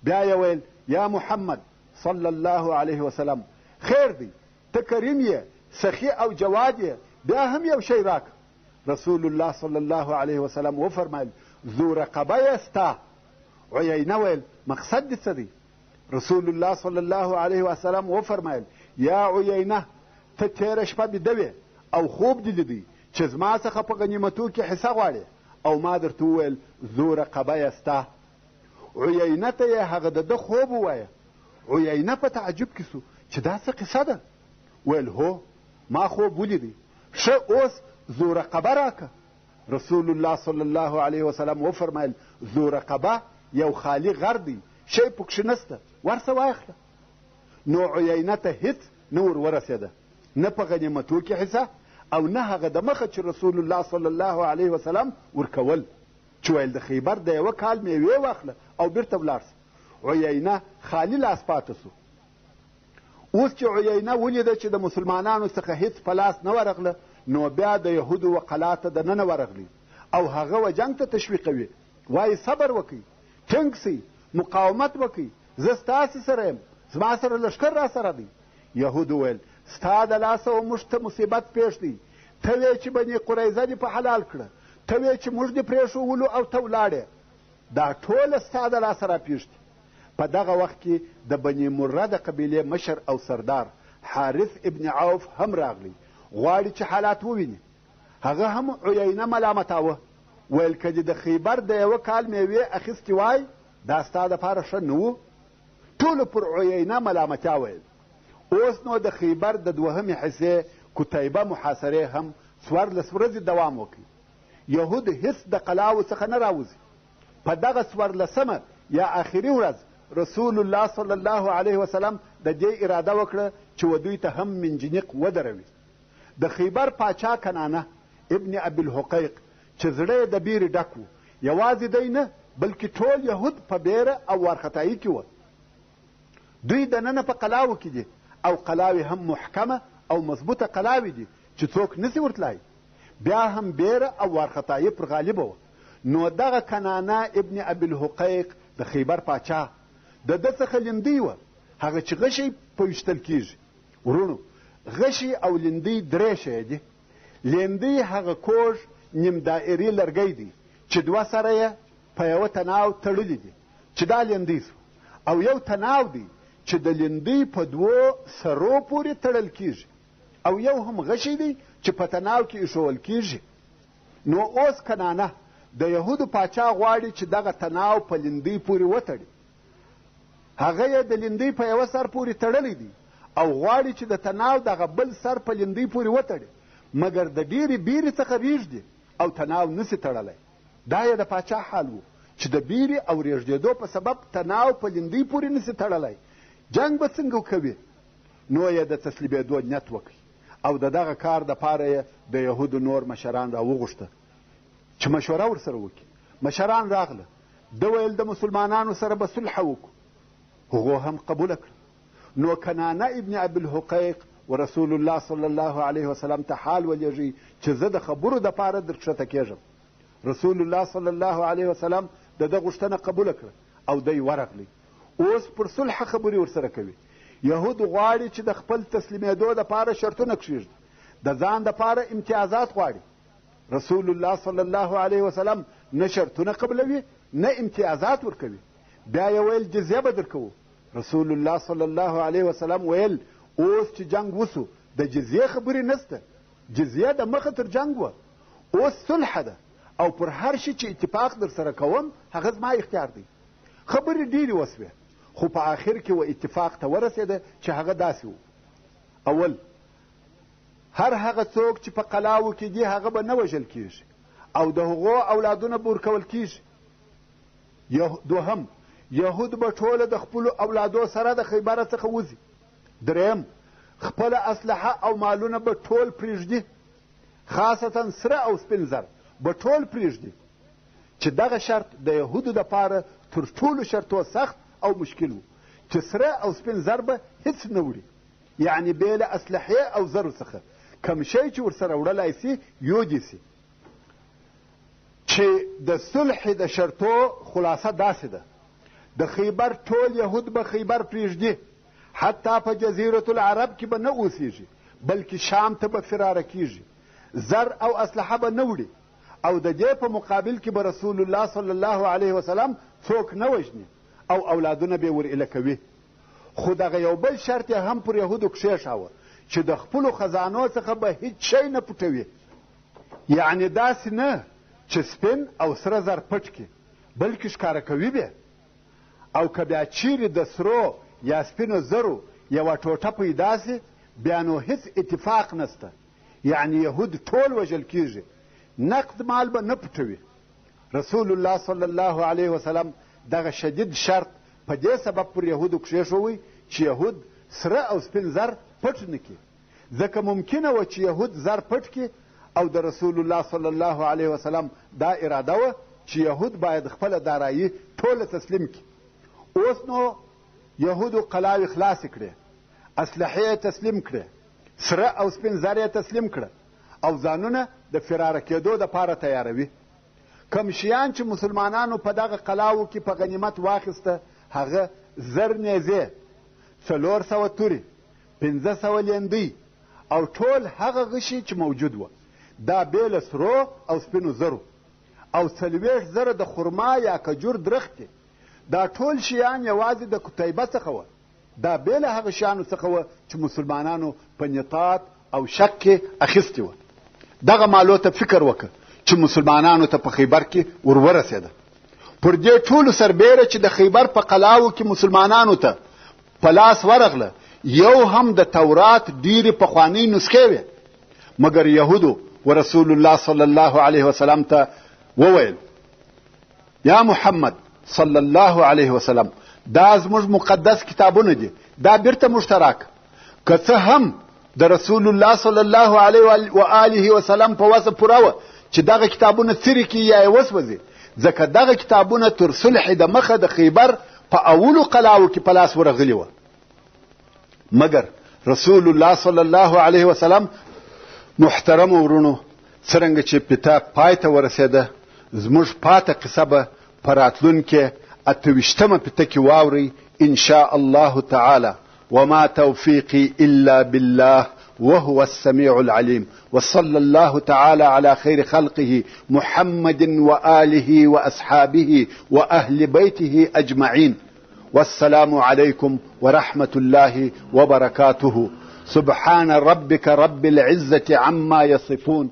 بیا یې ویل یا محمد صلی الله علیه وسلم خیر دی، ته کریم یې، سخي او جواد یې، بیا هم یو شی راکړه. رسول الله صلی الله علیه وسلم وفرمایل ذو رقبه یې ستا. عیینه ویل مقصد دې څه دی؟ رسول الله صلی الله علیه وسلم وفرمایل یا عیینه ته تېره شپه بیده وې او خوب دې لیدی چې زما څخه په غنیمتو کې حصه غواړې او ما درته وویل ذو رقبه یې ستا. عیینه ته یې هغه د ده خوب ووایه. عیینه په تعجب کې سو چې دا څه قصه ده؟ ویل هو ما خوب ولیدی. ښه اوس ذو رقبه راکه. رسول الله صلی الله علیه وسلم وفرمایل ذو رقبه یو خالی غر دی، شی پکښې نسته، ورسه واخله. نو عیینه ته هیڅ نه ورورسېده، نه په غنیمتو کې حصه او نه هغه د مخه چې رسول الله صلی الله علیه وسلم ورکول چې ویل د خیبر د یوه کال میوې واخله او بیرته ولاړ سه. عیینه خالی لاس پاته سو. اوس چې عیینه ولیده چې د مسلمانانو څخه هیڅ په لاس نه ورغله نو بیا د یهودو وقلا ته دننه ورغلی او هغه و جنګ ته تشویقوي. وایي صبر وکئ، ټینګ سئ، مقاومت وکئ، زه ستاسې سره یم، زما سره لښکر را سره دی. یهودو ویل ستا د لاسه و موږ ته مصیبت پیښ دی. ته وې چې بني قریظه دې په حلال کړه، ته وې چې موږ دې پرېښولو او ته ولاړې. دا ټوله ستا د لاسه را پیښ دي. په دغه وخت کې د بني مره د قبیلې مشر او سردار حارث ابن عوف هم راغلی، غواړي چې حالات وویني. هغه هم عیینه ملامتاوه، ویل که دې د خیبر د یوه کال میوې اخیستې وای دا ستا دپاره ښه نه و. ټولو پر عیینه ملامتیا ویل. اوس نو د خیبر د دوهمې حصې کتیبه محاصرې هم 14 ورځې دوام وکړي. یهود هیڅ د قلاو څخه نه راوځي. په دغه 14مه یا آخري ورځ رسول الله صلی الله علیه وسلم د دې اراده وکړه چې و دوی ته هم منجنیق ودروي. د خیبر پاچا کنانه ابن ابي الحقیق چې زړه د بیرې ډک و، یوازې دی نه بلکې ټول یهود په بیره او وارخطایي کې وه. دوی دننه په قلاو کې دي او قلاوې هم محکمه او مضبوطه قلاوې دي چې څوک نسي ورتلای. بیا هم بیره او وارخطایي پر غالبه وه. نو دغه کنانه ابن ابي الحقیق د خیبر پاچا د ده څخه لیندۍ وه، هغه چې غشی په ویشتل کېږي. ورونو غشي او لیندۍ درې شی دي. لیندۍ هغه کوږ نیم دایري لرګی دی چې دوه سره یې په یوه تناو تړلي دي چې دا لیندۍ سو، او یو تناو دی چې د لیندۍ په دوو سرو پورې تړل کېږي، او یو هم غشی دی چې په تناو کې ایښول کېږي. نو اوس کنانه د یهودو پاچا غواړي چې دغه تناو په لیندۍ پورې وتړي. هغه یې د لیندۍ په یوه سر پورې تړلی دی او غواړي چې د تناو دغه بل سر په لیندۍ پورې وتړي، مګر د ډېرې بیرې څخه ریږدي او تناو نسي تړلی. دا یې د پاچا حال و چې د بیرې او ریږدېدو په سبب تناو په لیندۍ پورې نسي تړلی، جنګ به څنګه کوي؟ نو یې د تسلیمېدو نیت وکړي او د دغه کار دپاره یې د یهودو نور مشران راوغوښته چې مشوره ورسره وکړي. مشران راغله، ده ویل د مسلمانانو سره به صلح وکړو، هغو هم قبوله کړه. نو کنانه ابن ابوالحقیق و رسول الله صلی الله علیه وسلم ته حال ولېږي چې زه د خبرو دپاره درکښته کېږم. رسول الله صلی الله علیه وسلم د ده غوښتنه قبوله کړه او دی ورغلی. اوس پر صلح خبرې ورسره کوي. یهود غواړي چې د خپل تسلیمېدو دپاره شرطونه کښېږدي، د ځان دپاره امتیازات غواړي. رسول الله صلی الله علیه وسلم نه شرطونه قبلوي نه امتیازات ورکوي. بیا یې ویل جزیه به درکوو. رسول الله صلی الله علیه وسلم ویل اوس چې جنگ وسو د جزیې خبرې نسته، جزیه د مخه تر جنگ وه، اوس صلح ده او پر هر شي چې اتفاق در سره کوم هغه زما اختیار دی. خبرې ډېرې وسوې خو په آخر کې و اتفاق ته ورسېده چې هغه داسې و. اول، هر هغه څوک چې په قلاو کې دي هغه به نه وژل کېږي او د هغو اولادونه به ورکول کېږي. دوهم، یهود به ټوله د خپلو اولادو سره د خیبره څخه وځي. دریم، خپله اسلحه او مالونه به ټول پرېږدي، خاصتا سره او سپین زر به ټول پرېږدي، چې دغه شرط د یهودو دپاره تر ټولو شرطو سخت او مشکل و چې سره او سپین زر به هیڅ نه وړي، یعنې بې له اسلحې او زرو څخه کم شی چې ورسره وړلی سي یودی سي. چې د صلح د شرطو خلاصه داسې ده، د خیبر ټول یهود به خیبر پرېږدي، حتی په جزیرة العرب کې به نه اوسېږي بلکې شام ته به فراره کېږي. زر او اسلحه به نه وړي او د دې په مقابل کې به رسول الله صلی الله علیه وسلم څوک نه وژني او اولادونه به ور ایله کوي. خو دغه یو بل شرط یې هم پر یهودو کښېښاوه چې د خپلو خزانو څخه به هیڅ شی نه پټوي، یعنې داسې نه چې سپین او سره زر پټ کړي بلکې ښکاره کوي به. او که بیا چیرې د سرو یا سپینو زرو یوه ټوټه پیدا سي بیا نو هیڅ اتفاق نسته، یعنې یهود ټول وژل کېږي، نقد مال به نه پټوي. رسول الله صلی الله علیه وسلم دغه شدید شرط په دې سبب پر یهودو کښېښوی چې یهود سره او سپین زر پټ نه کړي، ځکه ممکنه وه چې یهود زر پټ کړي او د رسول الله صلی الله علیه وسلم دا اراده وه چې یهود باید خپله دارایي ټوله تسلیم کړي. اوس نو یهودو قلاوې خلاصې کړې، اسلحې یې تسلیم کړې، سره او سپین زر یې تسلیم کړه او ځانونه د فراره کېدو دپاره تیاروي. کم شیان چې مسلمانانو په دغه قلاو کې په غنیمت واخیسته هغه 1000 نیزې، 400 تورې، 500 لیندۍ او ټول هغه غشي چې موجود وه، دا بې له سرو او سپینو زرو، او 40 زره د خرما یا کجور درختې. دا ټول شیان یوازې د کتیبه څخه وه، دا بې له هغه شیانو څخه وه چې مسلمانانو په نطاط او شک کې اخیستې وه. دغه مالو ته فکر وکړه چې مسلمانانو ته په خیبر کې ورسېده. پر دې ټولو سربیره چې د خیبر په قلاو کې مسلمانانو ته په لاس ورغله یو هم د تورات ډېرې پخوانۍ نسخې وې، مګر یهودو و رسول الله صلی الله علیه وسلم ته وویل یا محمد صلی الله علیه وسلم دا زموږ مقدس کتابونه دي، دا بیرته موږ ته راکړه. که څه هم د رسول الله صلی الله علیه و آله وسلم په وسه پوره وه چې دغه کتابونه څیرې کړي یا یې وسوځي، ځکه دغه کتابونه تر صلح د مخه د خیبر په اولو قلاو کې په لاس ورغلي وه. مګر رسول الله صلی الله علیه وسلم محترمو ورونو، څرنګه چې پته پای ته ورسېده، زموږ پاته قصه به په راتلونکې 28مه پته کې واورئ ان شاء الله تعالی. وما توفيقي إلا بالله وهو السميع العليم، وصلى الله تعالى على خير خلقه محمد وآله وأصحابه وأهل بيته أجمعين، والسلام عليكم ورحمة الله وبركاته. سبحان ربك رب العزة عما يصفون